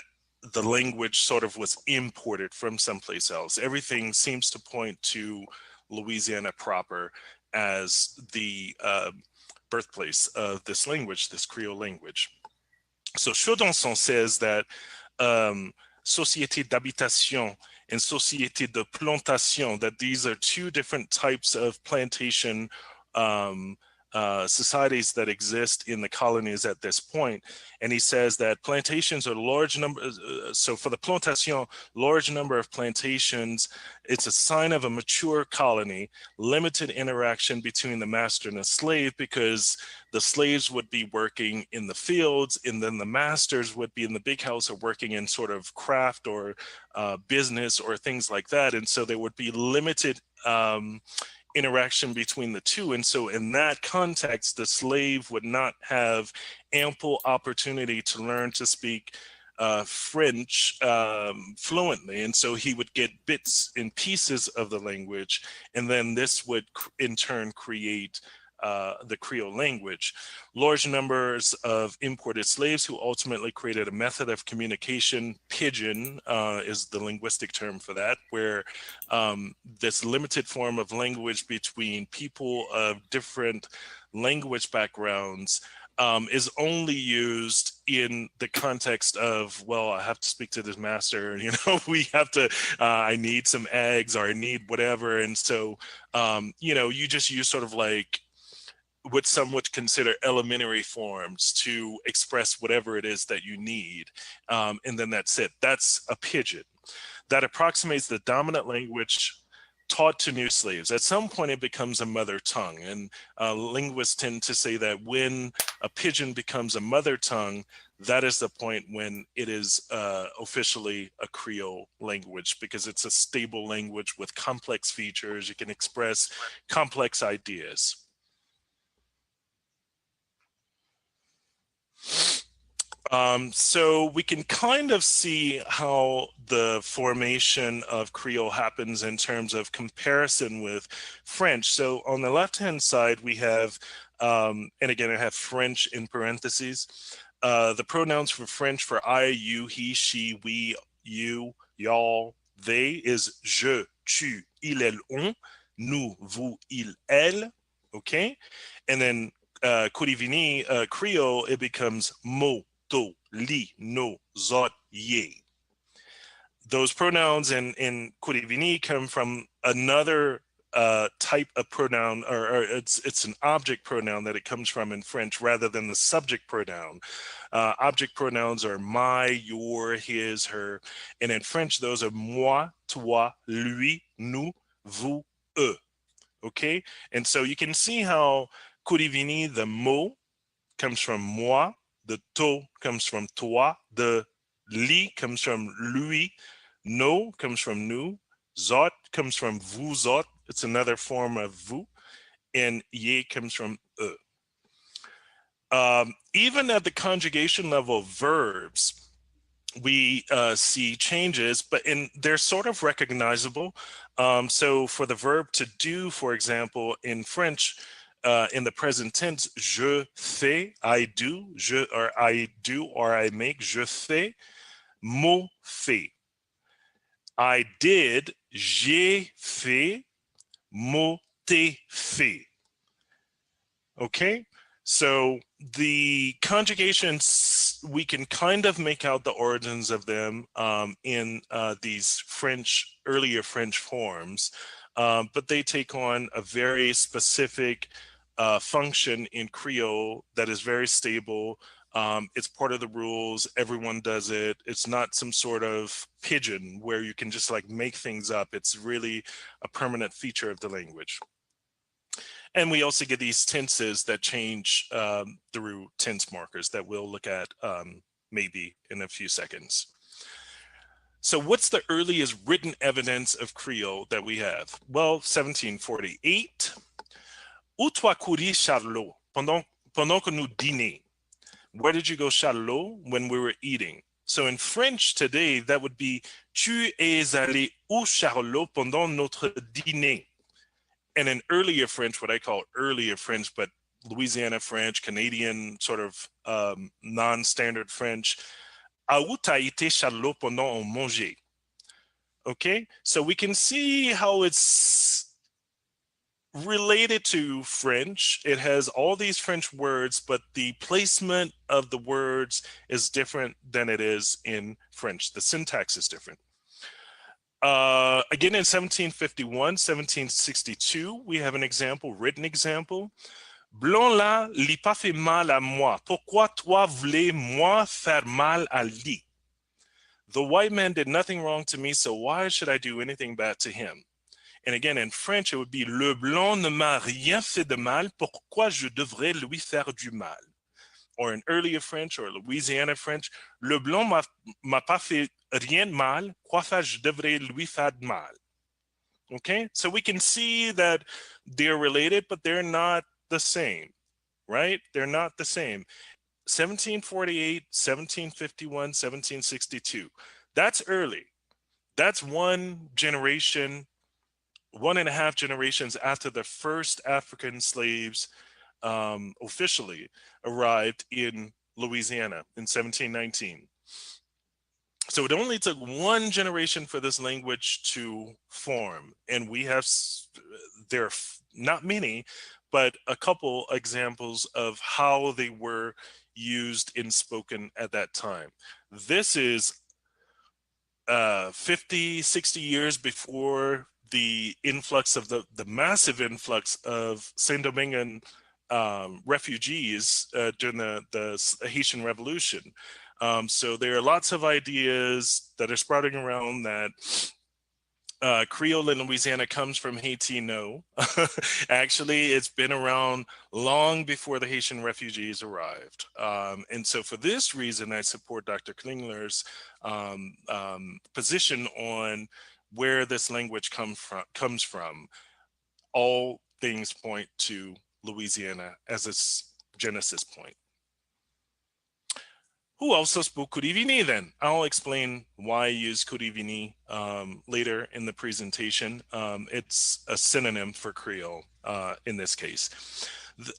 the language sort of was imported from someplace else. Everything seems to point to Louisiana proper as the birthplace of this language, this Creole language. So Chaudonson says that société d'habitation and société de plantation, that these are two different types of plantation societies that exist in the colonies at this point. And he says that plantations are large numbers. So for the plantation, large number of plantations, it's a sign of a mature colony, limited interaction between the master and the slave, because the slaves would be working in the fields, and then the masters would be in the big house or working in sort of craft or business or things like that. And so there would be limited interaction between the two. And so in that context, the slave would not have ample opportunity to learn to speak French fluently. And so he would get bits and pieces of the language. And then this would in turn create the Creole language. Large numbers of imported slaves who ultimately created a method of communication. Pidgin is the linguistic term for that, where this limited form of language between people of different language backgrounds is only used in the context of, well, I have to speak to this master, you know, we have to, I need some eggs, or I need whatever. And so, you know, you just use sort of like what some would consider elementary forms to express whatever it is that you need. And then that's it. That's a pidgin that approximates the dominant language taught to new slaves. At some point, it becomes a mother tongue. And linguists tend to say that when a pidgin becomes a mother tongue, that is the point when it is officially a Creole language, because it's a stable language with complex features. You can express complex ideas. So we can kind of see how the formation of Creole happens in terms of comparison with French. So on the left-hand side, we have, and again, I have French in parentheses. The pronouns for French for I, you, he, she, we, you, y'all, they is je, tu, il, elle, on, nous, vous, il, elle, okay? And then Kurivini, Creole, it becomes mo, to, li, no, zot, ye. Those pronouns in Kurivini come from another type of pronoun, or it's an object pronoun that it comes from in French rather than the subject pronoun. Object pronouns are my, your, his, her, and in French those are moi, toi, lui, nous, vous, eux. Okay, and so you can see how Kurivini, the mo comes from moi, the to comes from toi, the li comes from lui, no comes from nous, zot comes from vous zot, it's another form of vous, and ye comes from eux. Even at the conjugation level of verbs, we see changes, but they're sort of recognizable. So for the verb to do, for example, in French, in the present tense, je fais, I do, or I make, je fais, mo fait. I did, j'ai fait, mo t'ai fait. Okay, so the conjugations, we can kind of make out the origins of them in these earlier French forms, but they take on a very specific function in Creole that is very stable. It's part of the rules. Everyone does it. It's not some sort of pidgin where you can just like make things up. It's really a permanent feature of the language. And we also get these tenses that change through tense markers that we'll look at maybe in a few seconds. So what's the earliest written evidence of Creole that we have? Well, 1748. Où toi couris, Charlot, pendant que nous dîner? Where did you go, Charlot, when we were eating? So in French today, that would be Tu es allé où, Charlot, pendant notre dîner? And in earlier French, what I call earlier French, but Louisiana French, Canadian sort of non-standard French, à où t'as été, Charlot, pendant on mangeait? Okay, so we can see how it's related to French. It has all these French words, but the placement of the words is different than it is in French. The syntax is different. Again, in 1751, 1762, we have an example, written example. Blanc là, li pas fait mal à moi. Pourquoi toi voulais moi faire mal à lui? The white man did nothing wrong to me, so why should I do anything bad to him? And again, in French, it would be Le blanc ne m'a rien fait de mal. Pourquoi je devrais lui faire du mal? Or in earlier French or Louisiana French, Le blanc m'a pas fait rien de mal. Pourquoi je devrais lui faire de mal? Okay, so we can see that they're related, but they're not the same, right? They're not the same. 1748, 1751, 1762. That's early. That's one generation, 1.5 generations after the first African slaves officially arrived in Louisiana in 1719. So it only took one generation for this language to form. And we have, there are not many, but a couple examples of how they were used and spoken at that time. This is 50, 60 years before the influx of the massive influx of Saint-Domingan refugees during the Haitian Revolution. So there are lots of ideas that are sprouting around that Creole in Louisiana comes from Haiti. No, actually, it's been around long before the Haitian refugees arrived. And so for this reason, I support Dr. Klingler's position on where this language comes from. All things point to Louisiana as its genesis point. Who also spoke Kurivini then? I'll explain why I use Kurivini later in the presentation. It's a synonym for Creole in this case.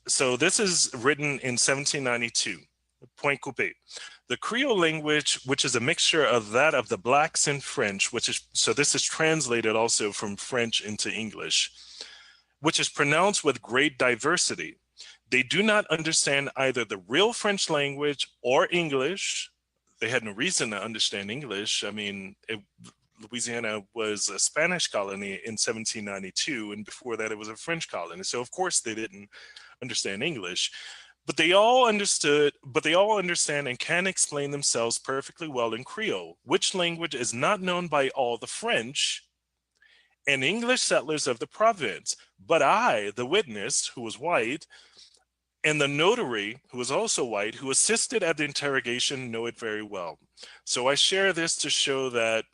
So this is written in 1792, Point Coupé. The Creole language, which is a mixture of that of the Blacks and French, which is, so this is translated also from French into English, which is pronounced with great diversity. They do not understand either the real French language or English. They had no reason to understand English. I mean, Louisiana was a Spanish colony in 1792, and before that it was a French colony. So of course they didn't understand English, but they all understand and can explain themselves perfectly well in Creole, which language is not known by all the French and English settlers of the province. But I, the witness, who was white, and the notary, who was also white, who assisted at the interrogation, know it very well. So I share this to show that,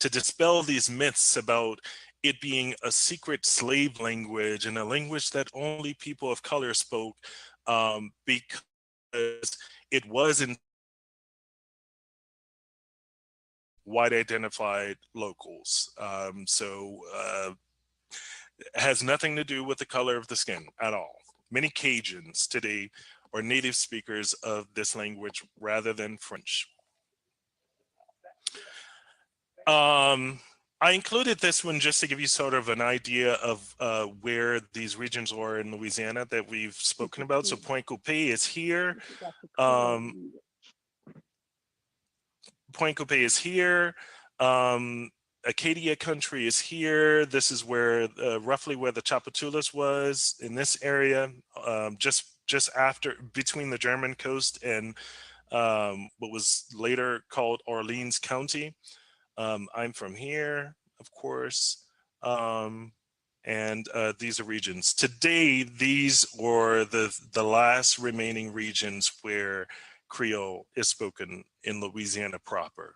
to dispel these myths about it being a secret slave language and a language that only people of color spoke, because it was in white identified locals. It has nothing to do with the color of the skin at all. Many Cajuns today are native speakers of this language rather than French. I included this one just to give you sort of an idea of where these regions are in Louisiana that we've spoken about. So Point Coupé is here. Point Coupé is here. Acadia country is here. This is where roughly where the Tchoupitoulas was in this area, just after, between the German coast and what was later called Orleans County. I'm from here, of course, and these are regions. Today, these are the last remaining regions where Creole is spoken in Louisiana proper.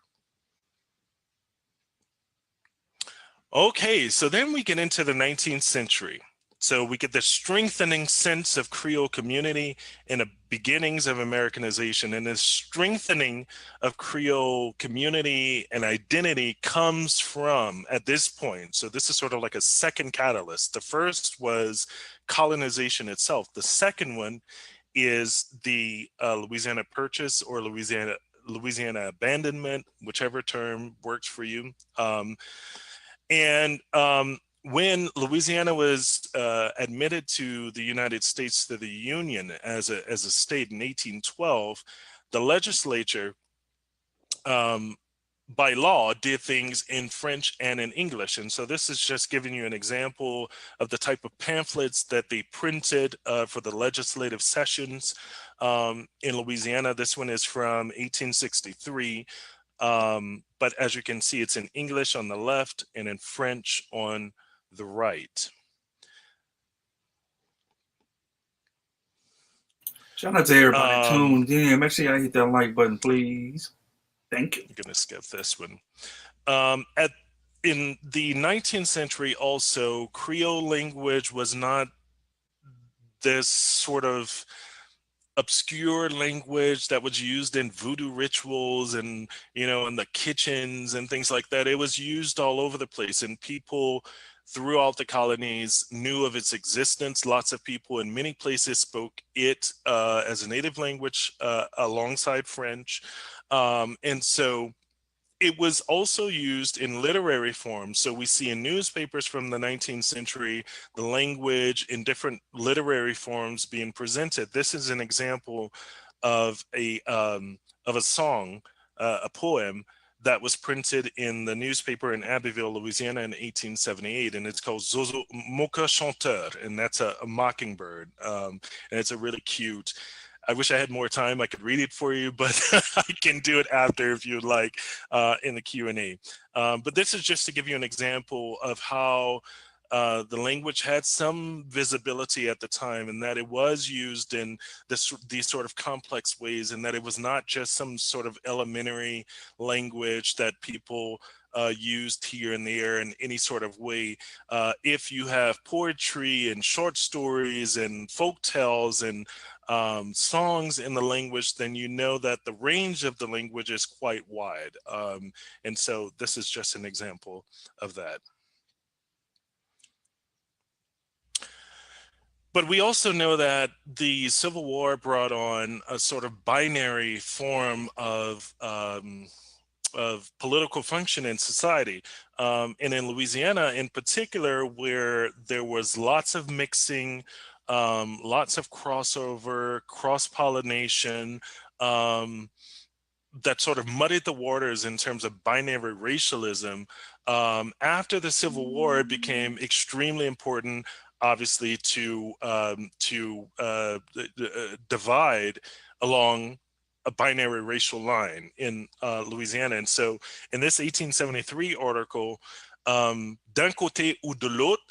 Okay, so then we get into the 19th century. So we get the strengthening sense of Creole community and the beginnings of Americanization, and the strengthening of Creole community and identity comes from, at this point, so this is sort of like a second catalyst. The first was colonization itself. The second one is the Louisiana Purchase or Louisiana Abandonment, whichever term works for you. When Louisiana was admitted to the United States, to the Union as a state in 1812, the legislature, by law, did things in French and in English. And so this is just giving you an example of the type of pamphlets that they printed for the legislative sessions in Louisiana. This one is from 1863. But as you can see, it's in English on the left and in French on the right. Shout out to everybody tuned in. Make sure y'all hit that like button, please. Thank you. I'm gonna skip this one. In the 19th century also, Creole language was not this sort of obscure language that was used in voodoo rituals and, you know, in the kitchens and things like that. It was used all over the place, and people throughout the colonies knew of its existence. Lots of people in many places spoke it as a native language alongside French. And so it was also used in literary form. So we see in newspapers from the 19th century, the language in different literary forms being presented. This is an example of a song, a poem that was printed in the newspaper in Abbeville, Louisiana in 1878. And it's called Zozo Mocha Chanteur. And that's a mockingbird. And it's a really cute, I wish I had more time. I could read it for you, but I can do it after if you'd like in the Q&A. But this is just to give you an example of how the language had some visibility at the time, and that it was used in these sort of complex ways, and that it was not just some sort of elementary language that people used here and there in any sort of way. If you have poetry and short stories and folk tales and songs in the language, then you know that the range of the language is quite wide. And so this is just an example of that. But we also know that the Civil War brought on a sort of binary form of political function in society. And in Louisiana in particular, where there was lots of mixing, lots of crossover, cross-pollination, that sort of muddied the waters in terms of binary racialism. After the Civil War, it became extremely important, obviously, to divide along a binary racial line in Louisiana. And so in this 1873 article, D'un côté ou de l'autre,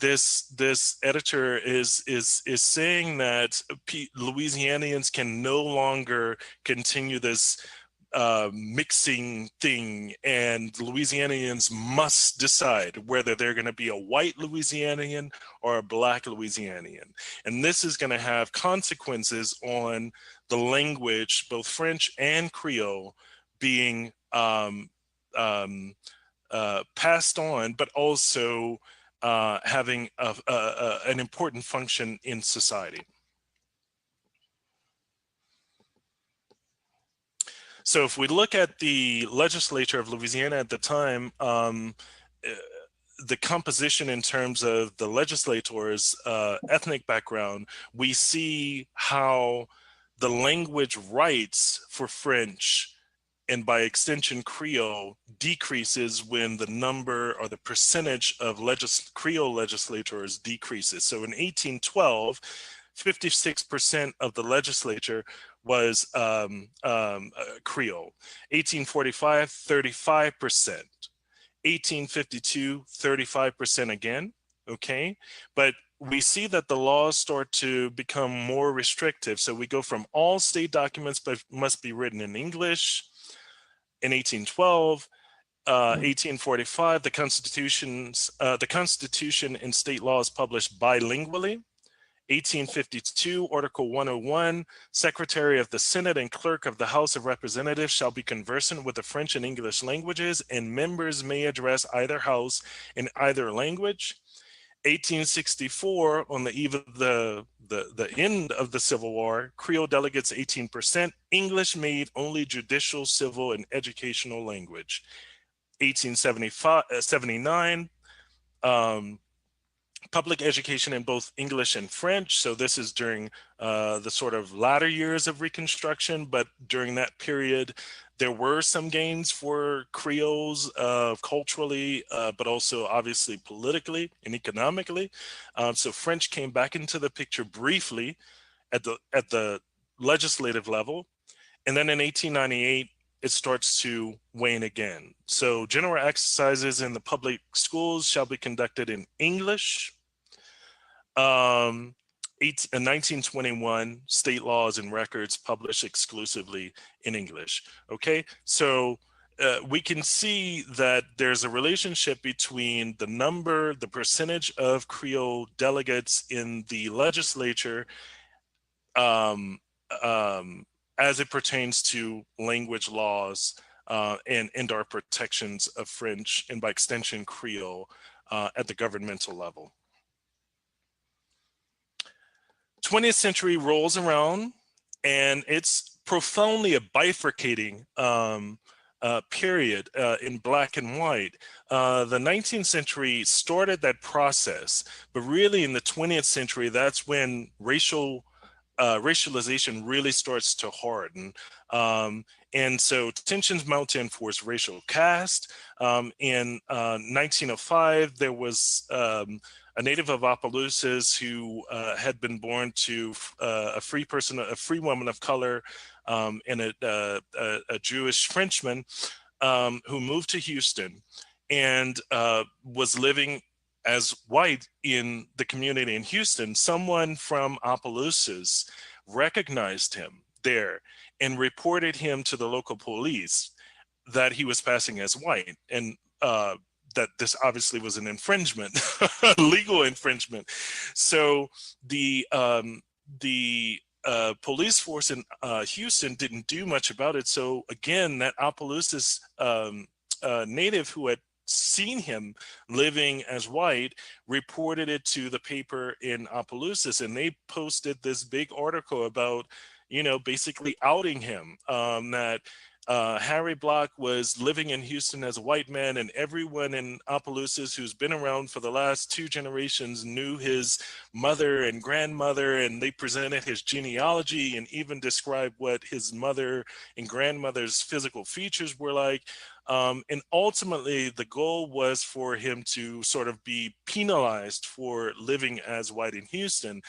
this editor is saying that Louisianians can no longer continue this mixing thing, and Louisianians must decide whether they're going to be a white Louisianian or a black Louisianian. And this is going to have consequences on the language, both French and Creole, being passed on, but also having an important function in society. So if we look at the legislature of Louisiana at the time, the composition in terms of the legislators' ethnic background, we see how the language rights for French and by extension Creole decreases when the number or the percentage of Creole legislators decreases. So in 1812, 56% of the legislature was Creole. 1845, 35%. 1852, 35% again, okay? But we see that the laws start to become more restrictive. So we go from all state documents but must be written in English in 1812. 1845, the Constitution and state laws published bilingually. 1852, Article 101, Secretary of the Senate and Clerk of the House of Representatives shall be conversant with the French and English languages, and members may address either house in either language. 1864, on the eve of the end of the Civil War, Creole delegates 18%, English made only judicial, civil, and educational language. 1879, public education in both English and French. So this is during the sort of latter years of Reconstruction, but during that period, there were some gains for Creoles culturally, but also obviously politically and economically. So French came back into the picture briefly at the legislative level. And then in 1898, it starts to wane again. So general exercises in the public schools shall be conducted in English. 1921, state laws and records published exclusively in English. Okay, so we can see that there's a relationship between the percentage of Creole delegates in the legislature as it pertains to language laws and our protections of French, and by extension Creole, at the governmental level. 20th century rolls around, and it's profoundly a bifurcating period in black and white. The 19th century started that process, but really in the 20th century, that's when racialization really starts to harden. And so tensions mount to enforce racial caste. In 1905, there was a native of Opelousas who had been born to a free woman of color, and a Jewish Frenchman who moved to Houston and was living as white in the community in Houston. Someone from Opelousas recognized him there and reported him to the local police that he was passing as white, and that this obviously was an infringement, legal infringement. So the police force in Houston didn't do much about it. So again, that Opelousas native who had seen him living as white reported it to the paper in Opelousas, and they posted this big article about, basically outing him, that Harry Block was living in Houston as a white man, and everyone in Opelousas who's been around for the last 2 generations knew his mother and grandmother, and they presented his genealogy and even described what his mother and grandmother's physical features were like. And ultimately, the goal was for him to sort of be penalized for living as white in Houston.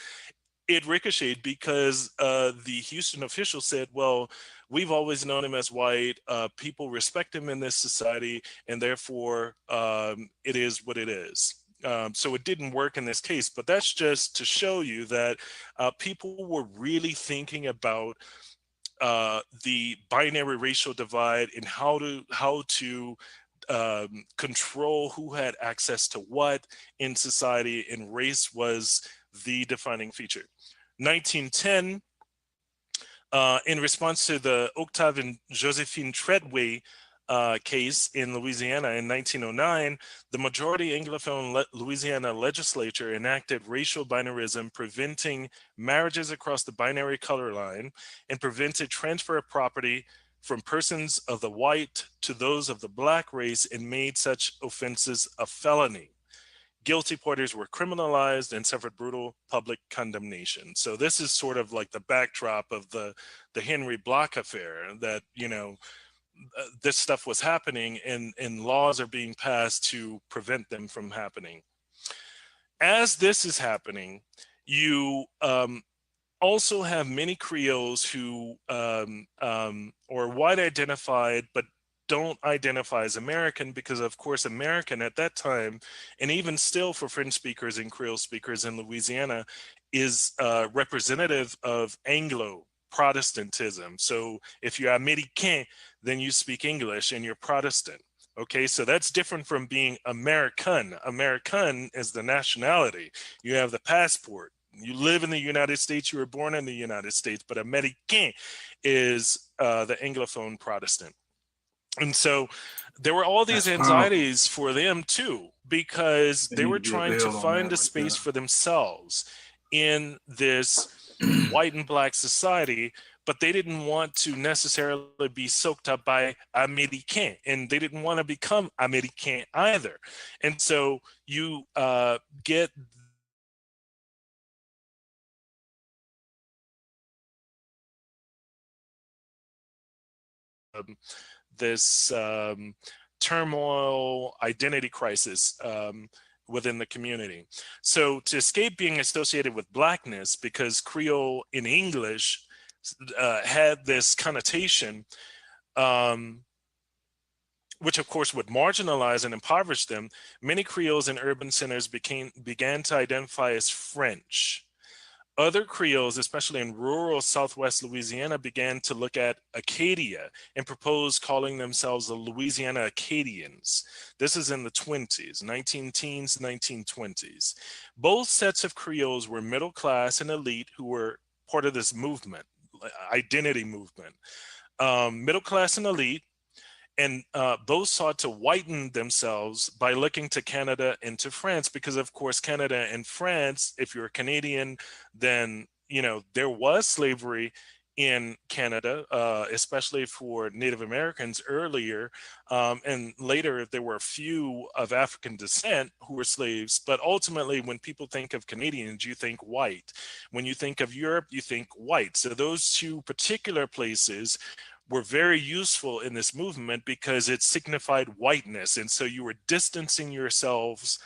It ricocheted because the Houston official said, well, we've always known him as white. People respect him in this society, and therefore it is what it is. So it didn't work in this case, but that's just to show you that people were really thinking about the binary racial divide and how to control who had access to what in society, and race was the defining feature. 1910, in response to the Octave and Josephine Treadway case in Louisiana in 1909, the majority Anglophone Louisiana legislature enacted racial binarism, preventing marriages across the binary color line, and prevented transfer of property from persons of the white to those of the black race, and made such offenses a felony. Guilty parties were criminalized and suffered brutal public condemnation. So this is sort of like the backdrop of the Henry Block affair, that, this stuff was happening, and laws are being passed to prevent them from happening. As this is happening, you also have many Creoles who are white identified, but don't identify as American because, of course, American at that time, and even still for French speakers and Creole speakers in Louisiana, is representative of Anglo Protestantism. So if you're Américain, then you speak English and you're Protestant. Okay, so that's different from being American. American is the nationality. You have the passport. You live in the United States. You were born in the United States. But Américain is the Anglophone Protestant. And so there were all these That's powerful. anxieties for them too, because There they need were to be a trying bill to on find that a right space there. for themselves in this white and black society, but they didn't want to necessarily be soaked up by Américain, and they didn't want to become Américain either. And so you get this turmoil, identity crisis within the community. So to escape being associated with blackness, because Creole in English had this connotation, which of course would marginalize and impoverish them, many Creoles in urban centers began to identify as French. Other Creoles, especially in rural Southwest Louisiana, began to look at Acadia and propose calling themselves the Louisiana Acadians. This is in the 20s, 19 teens, 1920s. Both sets of Creoles were middle class and elite who were part of this movement, identity movement. Middle class and elite, and both sought to whiten themselves by looking to Canada and to France, because of course Canada and France, if you're a Canadian, then there was slavery in Canada, especially for Native Americans earlier, and later there were a few of African descent who were slaves. But ultimately, when people think of Canadians, you think white. When you think of Europe, you think white. So those two particular places were very useful in this movement because it signified whiteness. And so you were distancing yourselves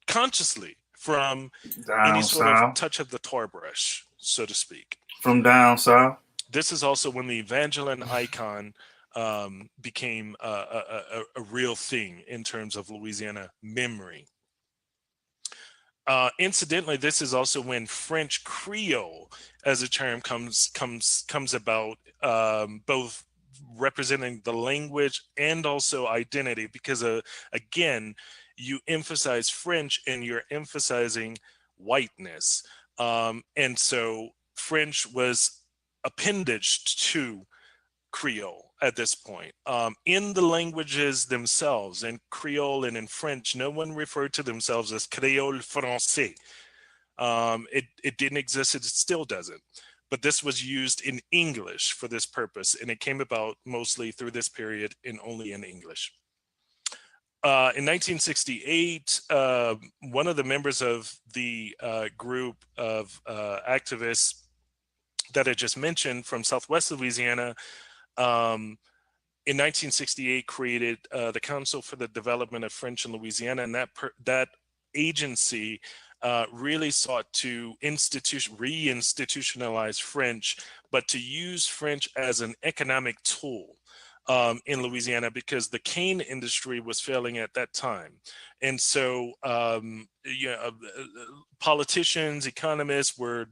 consciously from any Down sort of south. touch of the tar brush, so to speak. From down south. This is also when the Evangeline icon became a real thing in terms of Louisiana memory. Incidentally, this is also when French Creole as a term comes about, both representing the language and also identity, because again, you emphasize French and you're emphasizing whiteness. And so French was appendaged to Creole at this point. In the languages themselves, in Creole and in French, no one referred to themselves as Créole Français. It didn't exist, it still doesn't. But this was used in English for this purpose, and it came about mostly through this period and only in English. In 1968, one of the members of the group of activists that I just mentioned from Southwest Louisiana, in 1968 created the Council for the Development of French in Louisiana, and that agency really sought to reinstitutionalize French, but to use French as an economic tool in Louisiana, because the cane industry was failing at that time. And so politicians, economists were,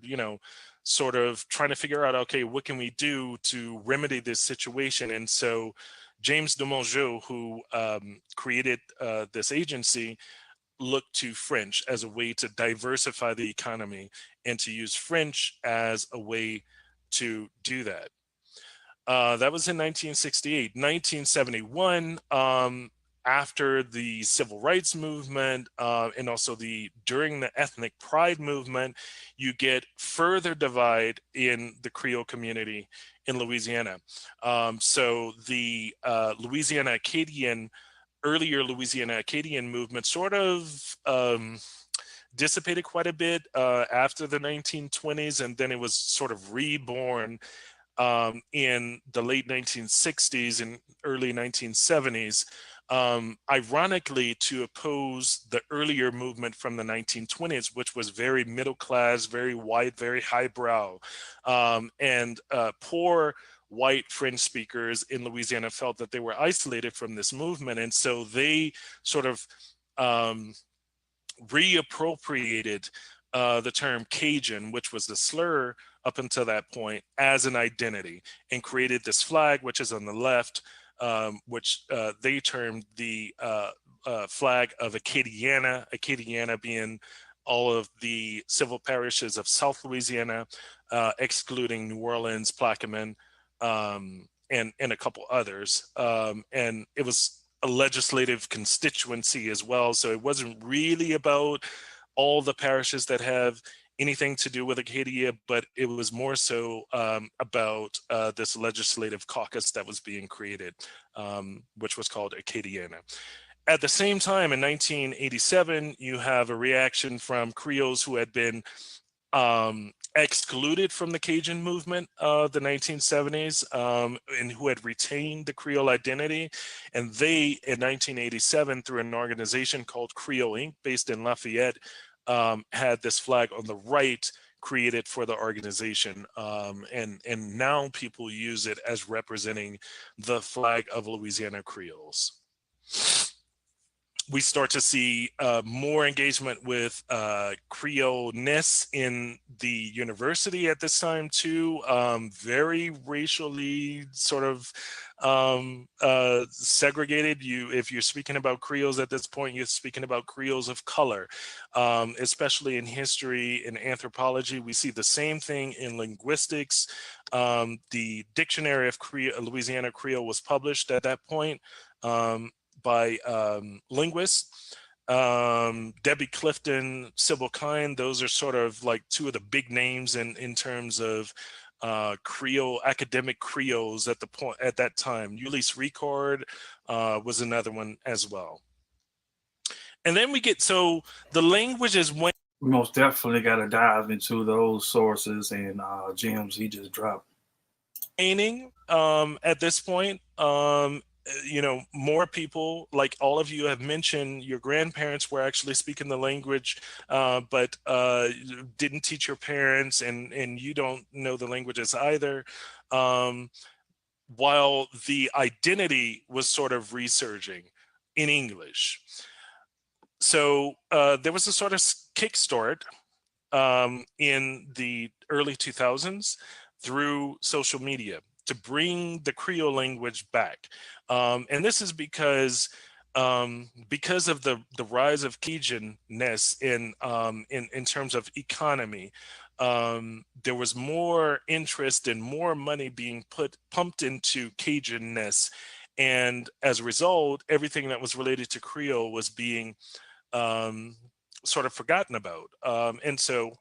sort of trying to figure out, okay, what can we do to remedy this situation? And so James de Mongeau, who created this agency, looked to French as a way to diversify the economy and to use French as a way to do that. That was in 1968. 1971, after the civil rights movement and also during the ethnic pride movement, you get further divide in the Creole community in Louisiana. So the earlier Louisiana Acadian movement sort of dissipated quite a bit after the 1920s, and then it was sort of reborn in the late 1960s and early 1970s. Ironically, to oppose the earlier movement from the 1920s, which was very middle class, very white, very highbrow, and poor white French speakers in Louisiana felt that they were isolated from this movement. And so they sort of reappropriated the term Cajun, which was the slur up until that point, as an identity, and created this flag, which is on the left, which they termed the flag of Acadiana, Acadiana being all of the civil parishes of South Louisiana, excluding New Orleans, Plaquemine, and a couple others. And it was a legislative constituency as well. So it wasn't really about all the parishes that have anything to do with Acadia, but it was more so about this legislative caucus that was being created, which was called Acadiana. At the same time, in 1987, you have a reaction from Creoles who had been excluded from the Cajun movement of the 1970s, and who had retained the Creole identity. And they, in 1987, through an organization called Creole Inc., based in Lafayette, had this flag on the right created for the organization. And now people use it as representing the flag of Louisiana Creoles. We start to see more engagement with Creole-ness in the university at this time too, very racially sort of segregated. If you're speaking about Creoles at this point, you're speaking about Creoles of color, especially in history and anthropology. We see the same thing in linguistics. The Dictionary of Louisiana Creole was published at that point by linguists, Debbie Clifton, Sybil Kine. Those are sort of like two of the big names in terms of Creole, academic Creoles at that time. Ulysse Ricard was another one as well. And then we get, so the languages went. We most definitely got to dive into those sources and gems he just dropped. At this point, you know, more people, like all of you have mentioned, your grandparents were actually speaking the language, but didn't teach your parents, and you don't know the languages either, while the identity was sort of resurging in English. So there was a sort of kickstart in the early 2000s through social media to bring the Creole language back. And this is because of the rise of Cajun-ness in terms of economy. There was more interest and more money being pumped into Cajun-ness. And as a result, everything that was related to Creole was being sort of forgotten about. And so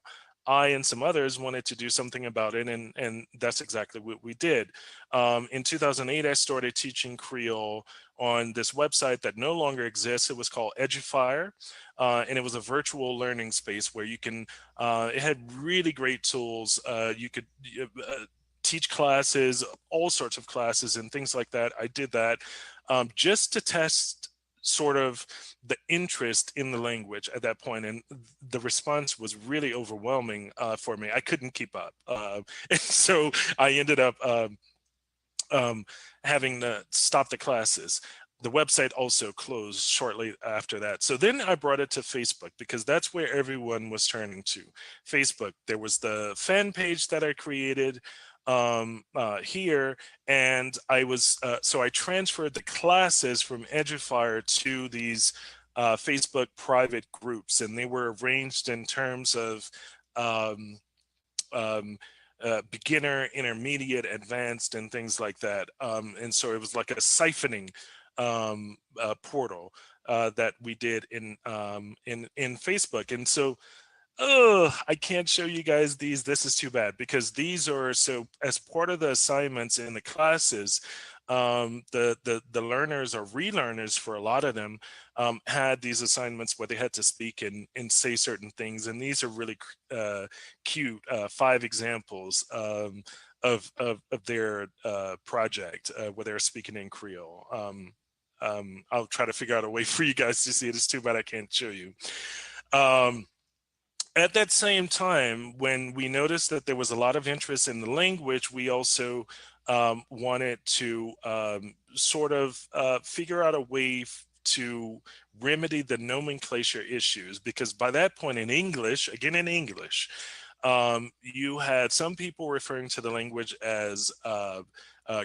I and some others wanted to do something about it, and that's exactly what we did. In 2008, I started teaching Creole on this website that no longer exists. It was called Edufier, and it was a virtual learning space where you can, it had really great tools. You could teach classes, all sorts of classes and things like that. I did that just to test sort of the interest in the language at that point, and the response was really overwhelming for me. I couldn't keep up, and so I ended up having to stop the classes. The website also closed shortly after that. So then I brought it to Facebook, because that's where everyone was turning to. Facebook, there was the fan page that I created here, and I was so I transferred the classes from Edufier to these Facebook private groups, and they were arranged in terms of beginner, intermediate, advanced, and things like that. And so it was like a siphoning portal that we did in Facebook. And so I can't show you guys these. This is too bad, because these are, so as part of the assignments in the classes, the learners or relearners, for a lot of them, had these assignments where they had to speak and say certain things. And these are really cute 5 examples of their project where they're speaking in Creole. I'll try to figure out a way for you guys to see it. It's too bad I can't show you. At that same time, when we noticed that there was a lot of interest in the language, we also wanted to sort of figure out a way to remedy the nomenclature issues, because by that point in English, again in English, you had some people referring to the language as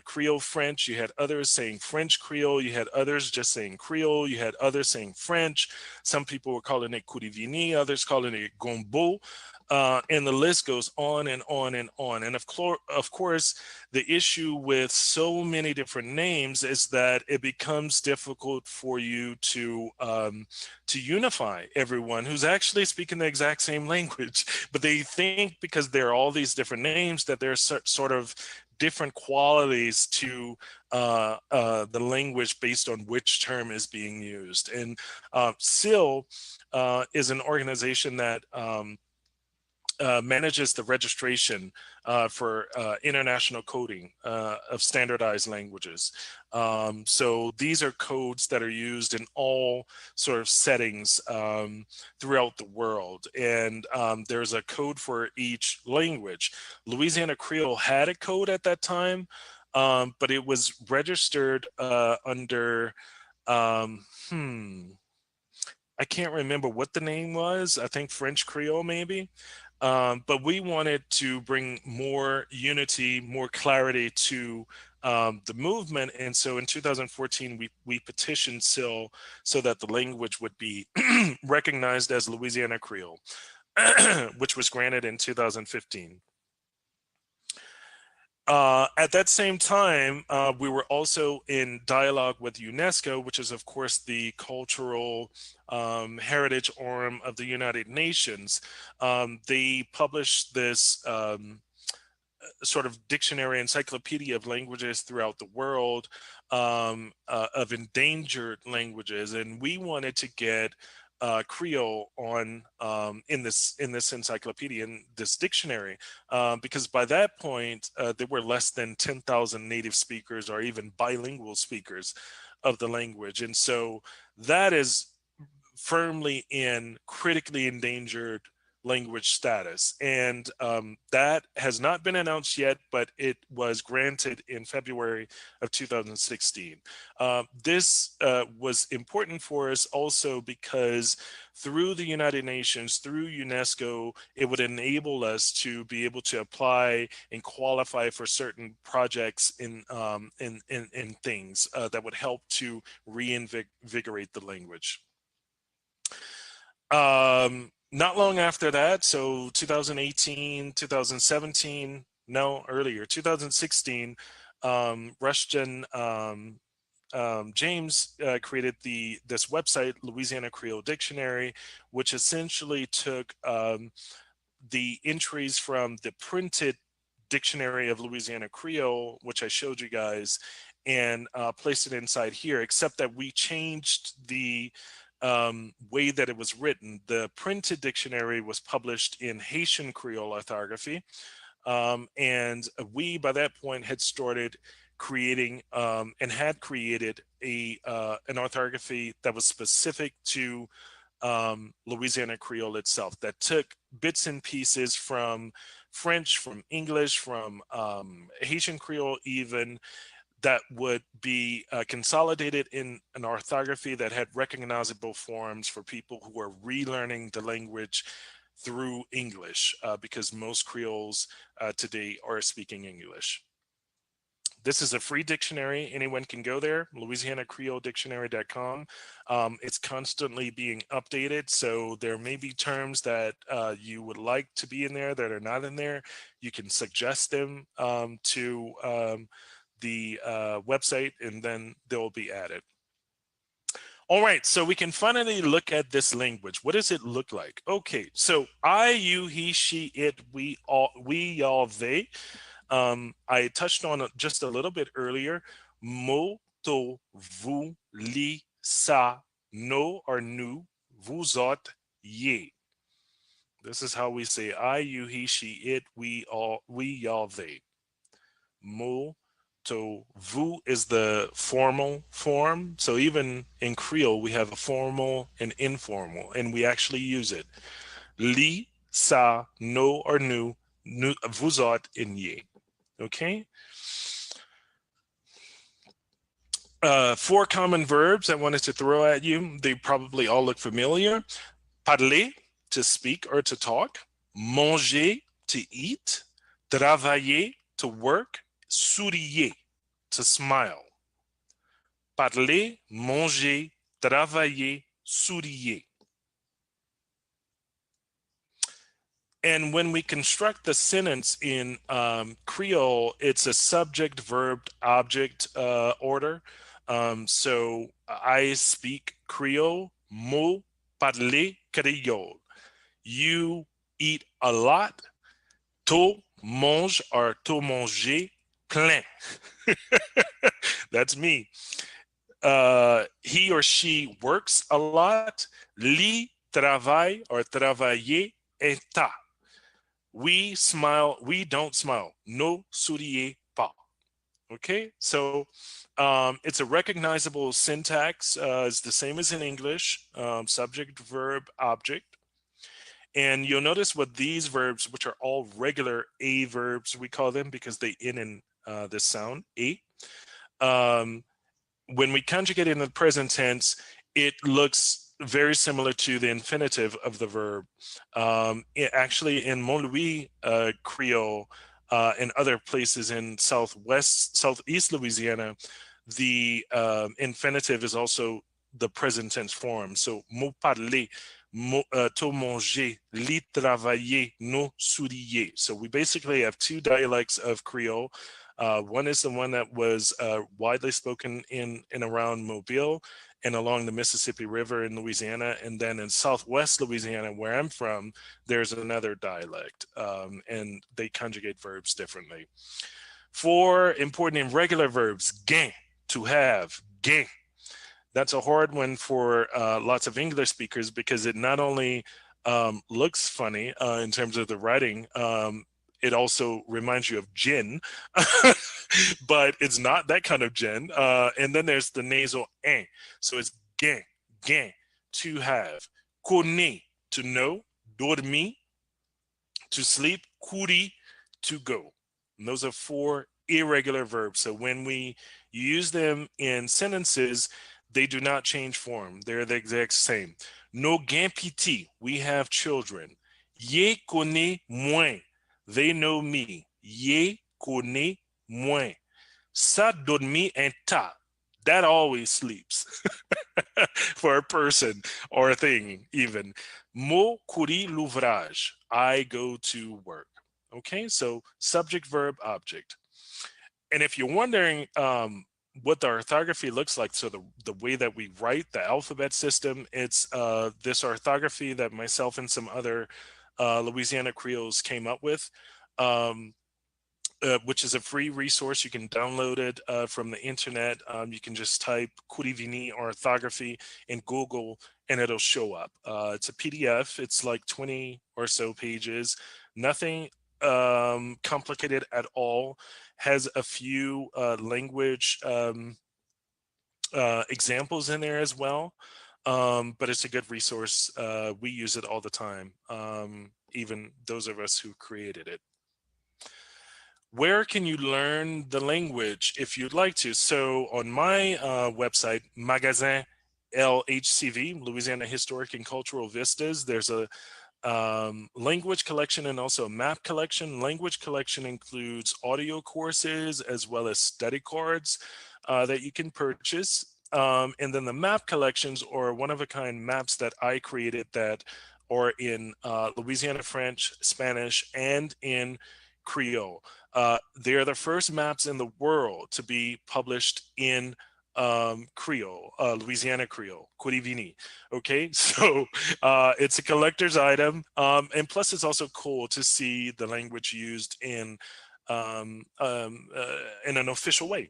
Creole French. You had others saying French Creole. You had others just saying Creole. You had others saying French. Some people were calling it Kourivini, others calling it Gombo. And the list goes on and on and on. And of course, the issue with so many different names is that it becomes difficult for you to unify everyone who's actually speaking the exact same language. But they think because there are all these different names that there's sort of different qualities to the language based on which term is being used. And SIL is an organization that manages the registration for international coding of standardized languages. So these are codes that are used in all sort of settings throughout the world. And there's a code for each language. Louisiana Creole had a code at that time, but it was registered under, I can't remember what the name was. I think French Creole maybe. But we wanted to bring more unity, more clarity to the movement. And so in 2014, we petitioned SIL so that the language would be recognized as Louisiana Creole, which was granted in 2015. At that same time, we were also in dialogue with UNESCO, which is, of course, the cultural heritage arm of the United Nations. They published this sort of dictionary encyclopedia of languages throughout the world, of endangered languages, and we wanted to get Creole on in this encyclopedia, in this dictionary, because by that point there were less than 10,000 native speakers or even bilingual speakers of the language, and so that is firmly in critically endangered language status, and that has not been announced yet, but it was granted in February of 2016. This was important for us also because through the United Nations, through UNESCO, it would enable us to be able to apply and qualify for certain projects in things that would help to reinvigorate the language. Not long after that, so 2018, 2017, no, earlier, 2016, Rushton James created this website, Louisiana Creole Dictionary, which essentially took the entries from the printed dictionary of Louisiana Creole, which I showed you guys, and placed it inside here, except that we changed the way that it was written. The printed dictionary was published in Haitian Creole orthography, and we by that point had started creating and had created an orthography that was specific to Louisiana Creole itself, that took bits and pieces from French, from English, from Haitian Creole even, that would be consolidated in an orthography that had recognizable forms for people who are relearning the language through English, because most Creoles today are speaking English. This is a free dictionary. Anyone can go there, LouisianaCreoleDictionary.com. It's constantly being updated, so there may be terms that you would like to be in there that are not in there. You can suggest them to the website, and then they'll be added. All right, so we can finally look at this language. What does it look like? Okay, so I, you, he, she, it, we, all, y'all, they. I touched on it just a little bit earlier. Mo, to, vous, li, sa, no or nous, vous autres, ye. This is how we say I, you, he, she, it, we, all, we, y'all, they. Mo, to, vous is the formal form. So even in Creole, we have a formal and informal, and we actually use it. Li, sa, no or nous, vous autres, and ye. Okay. 4 common verbs I wanted to throw at you. They probably all look familiar. Parler, to speak or to talk. Manger, to eat. Travailler, to work. Sourire, to smile. Parler, manger, travailler, sourire. And when we construct the sentence in Creole, it's a subject, verb, object order. So I speak Creole, mo parler Creole. You eat a lot, to mange or to manger plein. That's me. He or she works a lot, li travaille or travailler está. We smile, we don't smile. No souriez pas. Okay, so it's a recognizable syntax. It's the same as in English, subject, verb, object. And you'll notice what these verbs, which are all regular A verbs, we call them because they end in this sound, A. When we conjugate it in the present tense, it looks very similar to the infinitive of the verb. Actually, in Montlouis Creole and other places in southeast Louisiana, the infinitive is also the present tense form. So, mot parler, to manger, li travailler, no souriller. So we basically have 2 dialects of Creole. One is the one that was widely spoken in and around Mobile and along the Mississippi River in Louisiana. And then in Southwest Louisiana, where I'm from, there's another dialect, and they conjugate verbs differently. 4 important irregular verbs: gain, to have, gain. That's a hard one for lots of English speakers because it not only looks funny in terms of the writing, it also reminds you of gin, but it's not that kind of gin. And then there's the nasal "n", so it's gain, gain, to have. Connaître, to know. Dormir, to sleep. Courir, to go. And those are 4 irregular verbs. So when we use them in sentences, they do not change form. They're the exact same. No gain piti, we have children. Ye connaît moins, they know me. Ye connaît moins. Ça dormit un tas, that always sleeps. For a person or a thing even. Mo courir l'ouvrage, I go to work. Okay, so subject, verb, object. And if you're wondering what the orthography looks like, so the way that we write the alphabet system, it's this orthography that myself and some other Louisiana Creoles came up with, which is a free resource. You can download it from the internet. You can just type Kurivini orthography in Google and it'll show up. It's a PDF. It's like 20 or so pages. Nothing complicated at all. Has a few language examples in there as well, but it's a good resource. We use it all the time, even those of us who created it. Where can you learn the language if you'd like to? So on my website, Magasin LHCV, Louisiana Historic and Cultural Vistas, there's a language collection and also a map collection. Language collection includes audio courses as well as study cards that you can purchase. And then the map collections are one-of-a-kind maps that I created that are in Louisiana French, Spanish, and in Creole. They are the first maps in the world to be published in Creole, Louisiana Creole, Kurivini. Okay, so it's a collector's item, and plus it's also cool to see the language used in an official way.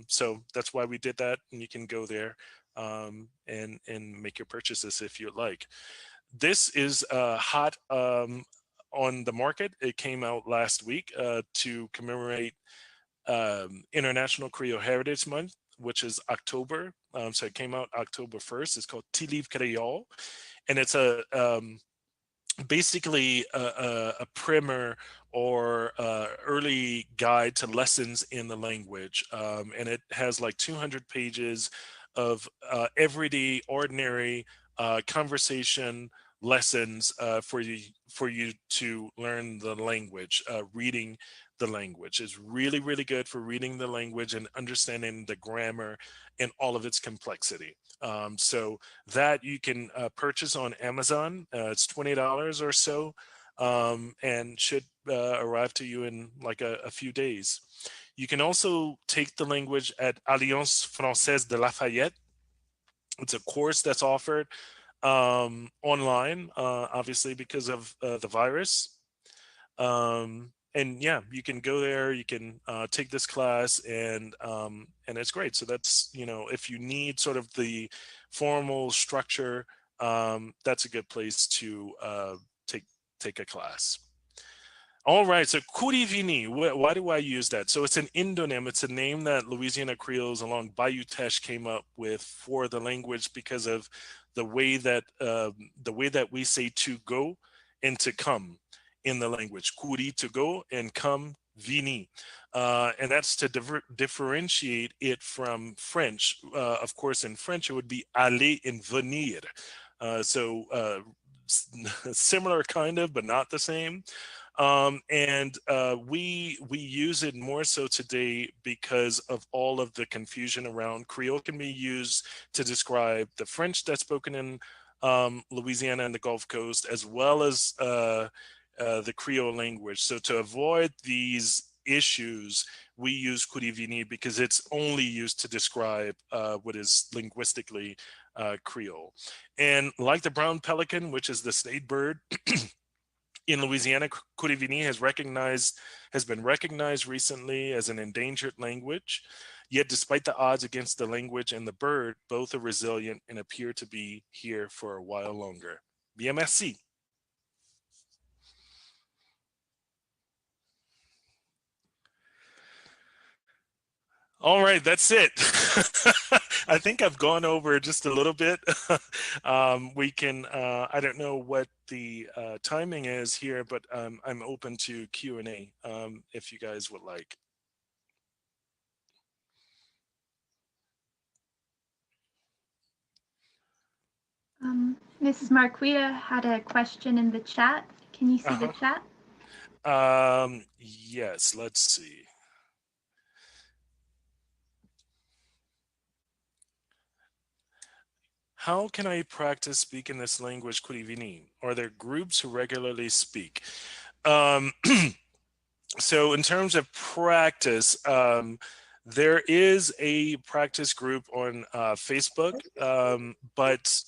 So that's why we did that, and you can go there and make your purchases if you'd like. This is hot on the market. It came out last week to commemorate International Creole Heritage Month, which is October. So it came out October 1st. It's called Livre Creole. And it's basically a primer or early guide to lessons in the language. And it has like 200 pages of everyday, ordinary conversation lessons for you to learn the language. Reading the language is really, really good for reading the language and understanding the grammar and all of its complexity. So that you can purchase on Amazon. It's $20 or so, and should arrive to you in like a few days. You can also take the language at Alliance Française de Lafayette. It's a course that's offered online, obviously because of the virus. And yeah, you can go there, you can take this class, and it's great. So that's, if you need sort of the formal structure, that's a good place to take a class. All right, so Kurivini, why do I use that? So it's an Indonym. It's a name that Louisiana Creoles along Bayou Teche came up with for the language because of the way that we say to go and to come in the language. Kuri, to go, and come, vini. And that's to differentiate it from French. Of course, in French, it would be aller and venir. Similar kind of, but not the same. We use it more so today because of all of the confusion around Creole. Can be used to describe the French that's spoken in Louisiana and the Gulf Coast, as well as the Creole language. So to avoid these issues, we use Kurivini because it's only used to describe what is linguistically Creole. And like the brown pelican, which is the state bird in Louisiana, Kurivini has been recognized recently as an endangered language. Yet despite the odds against the language and the bird, both are resilient and appear to be here for a while longer. Bien, merci. All right, that's it. I think I've gone over just a little bit. We can, I don't know what the timing is here, but I'm open to Q&A if you guys would like. Mrs. Marquita had a question in the chat. Can you see the chat? Yes, let's see. How can I practice speaking this language, Kurivini? Are there groups who regularly speak? So in terms of practice, there is a practice group on Facebook, but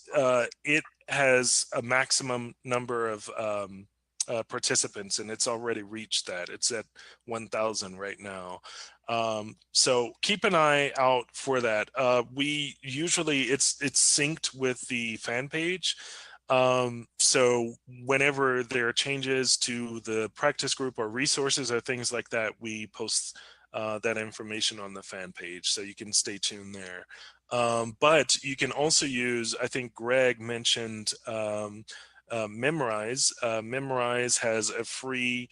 it has a maximum number of participants, and it's already reached that. It's at 1,000 right now. So keep an eye out for that. We usually, it's synced with the fan page. So whenever there are changes to the practice group or resources or things like that, we post that information on the fan page, so you can stay tuned there. But you can also use, I think Greg mentioned Memrise. Memrise has a free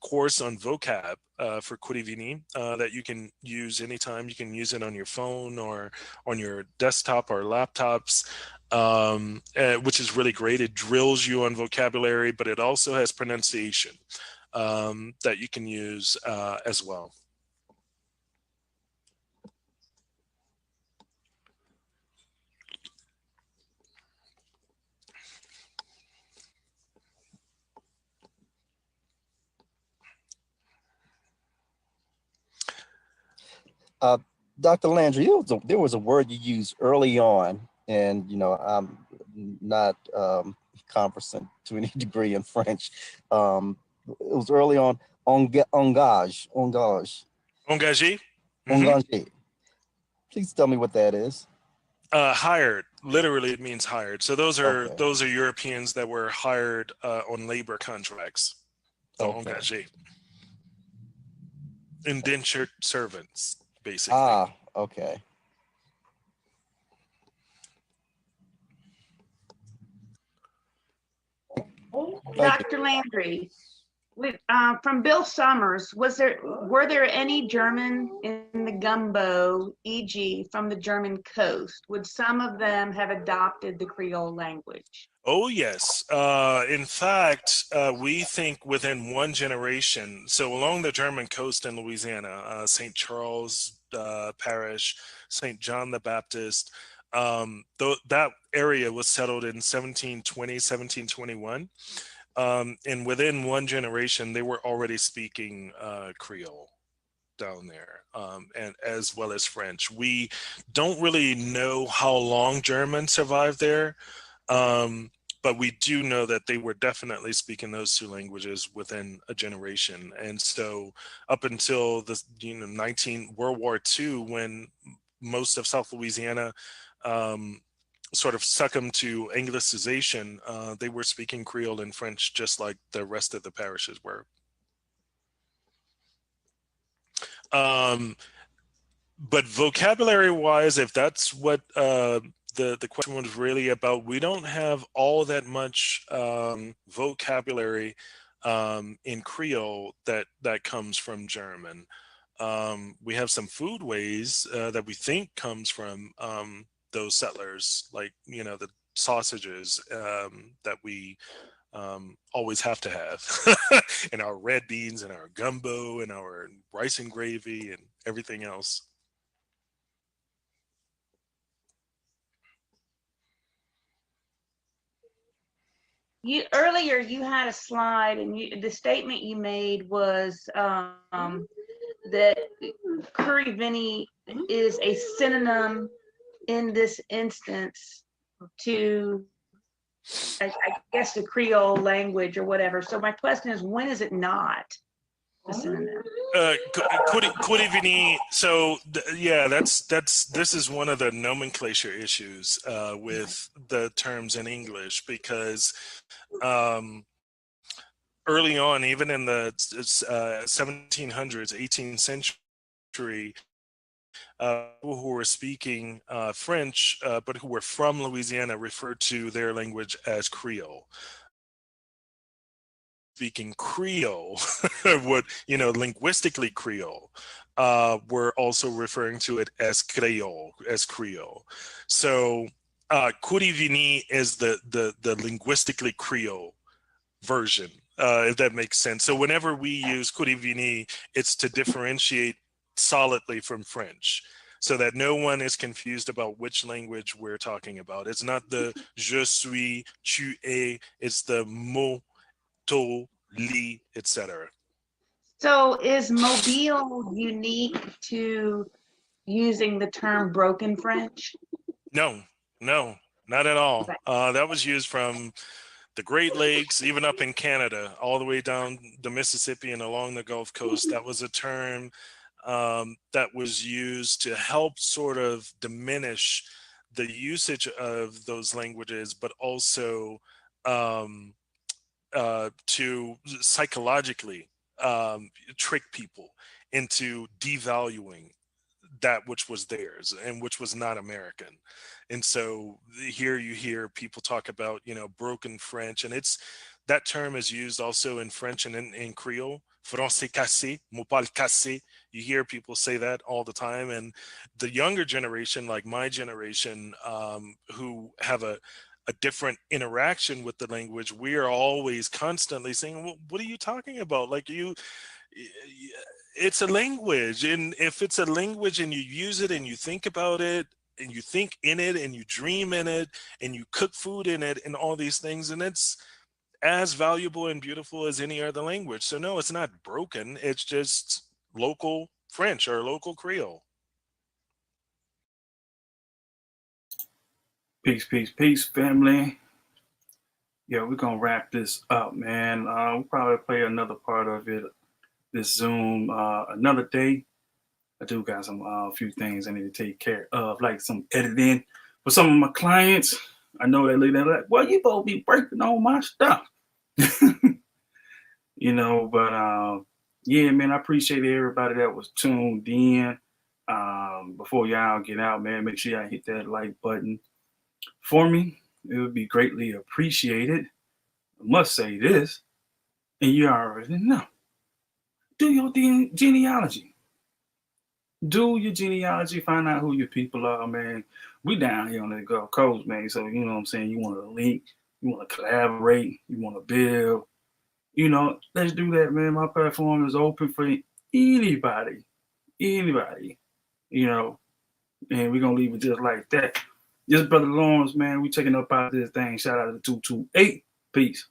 course on vocab for Kurivini that you can use anytime. You can use it on your phone or on your desktop or laptops, which is really great. It drills you on vocabulary, but it also has pronunciation that you can use as well. Dr. Landry, there was a word you used early on, and I'm not conversant to any degree in French. It was early on, engagé. Engagé? Engagé. Please tell me what that is. Hired. Literally, it means hired. So those are Europeans that were hired on labor contracts. So engagé. Indentured servants, basically. Ah, okay. Dr. Landry, From Bill Summers, were there any German in the gumbo, e.g., from the German coast? Would some of them have adopted the Creole language? Oh, yes. In fact, we think within one generation, so along the German coast in Louisiana, St. Charles Parish, St. John the Baptist, that area was settled in 1720, 1721. And within one generation, they were already speaking Creole down there, and as well as French. We don't really know how long German survived there, but we do know that they were definitely speaking those two languages within a generation. And so up until the World War II, when most of South Louisiana sort of succumbed to Anglicization, they were speaking Creole and French just like the rest of the parishes were. But vocabulary wise, if that's what the question was really about, we don't have all that much vocabulary in Creole that comes from German. We have some foodways that we think comes from those settlers, like, the sausages that we always have to have, and our red beans and our gumbo and our rice and gravy and everything else. Earlier you had a slide, and the statement you made was that curry vini is a synonym in this instance to, I guess, the Creole language or whatever. So my question is, when is it not a synonym? Curry vini. So yeah, this is one of the nomenclature issues with the terms in English, because early on, even in the 1700s, 18th century, people who were speaking French, but who were from Louisiana, referred to their language as Creole. Speaking Creole, what, linguistically Creole, were also referring to it as Creole, So curry vini is the linguistically Creole version, if that makes sense. So whenever we use curry vini, it's to differentiate solidly from French, so that no one is confused about which language we're talking about. It's not the je suis, tu es, it's the mot, to, li, etc. So is Mobile unique to using the term broken French? No, not at all. That was used from the Great Lakes, even up in Canada, all the way down the Mississippi and along the Gulf Coast. That was a term that was used to help sort of diminish the usage of those languages, but also to psychologically trick people into devaluing that which was theirs and which was not American. And so here you hear people talk about, broken French, and that term is used also in French and in Creole. Français cassé, mon parle cassé. You hear people say that all the time. And the younger generation, like my generation, who have a different interaction with the language, we are always constantly saying, well, what are you talking about? Like, it's a language. And if it's a language and you use it and you think about it and you think in it and you dream in it and you cook food in it and all these things, and it's as valuable and beautiful as any other language. So no, it's not broken. It's just local French or local Creole. Peace, family. Yeah, we're gonna wrap this up, man. We'll probably play another part of it, this Zoom, another day. I do got some few things I need to take care of, like some editing for some of my clients. I know they look at like, well, you both be breaking on my stuff. But yeah, man, I appreciate everybody that was tuned in. Before y'all get out, man, make sure y'all hit that like button for me. It would be greatly appreciated. I must say this: and you already know. Do your genealogy. Do your genealogy. Find out who your people are, man. We down here on the Gulf Coast, man. So you know what I'm saying. You want to link. You want to collaborate. You want to build. You know, let's do that, man. My platform is open for anybody. Anybody. You know, and we're gonna leave it just like that. This brother Lawrence, man. We taking up out this thing. Shout out to 228. Peace.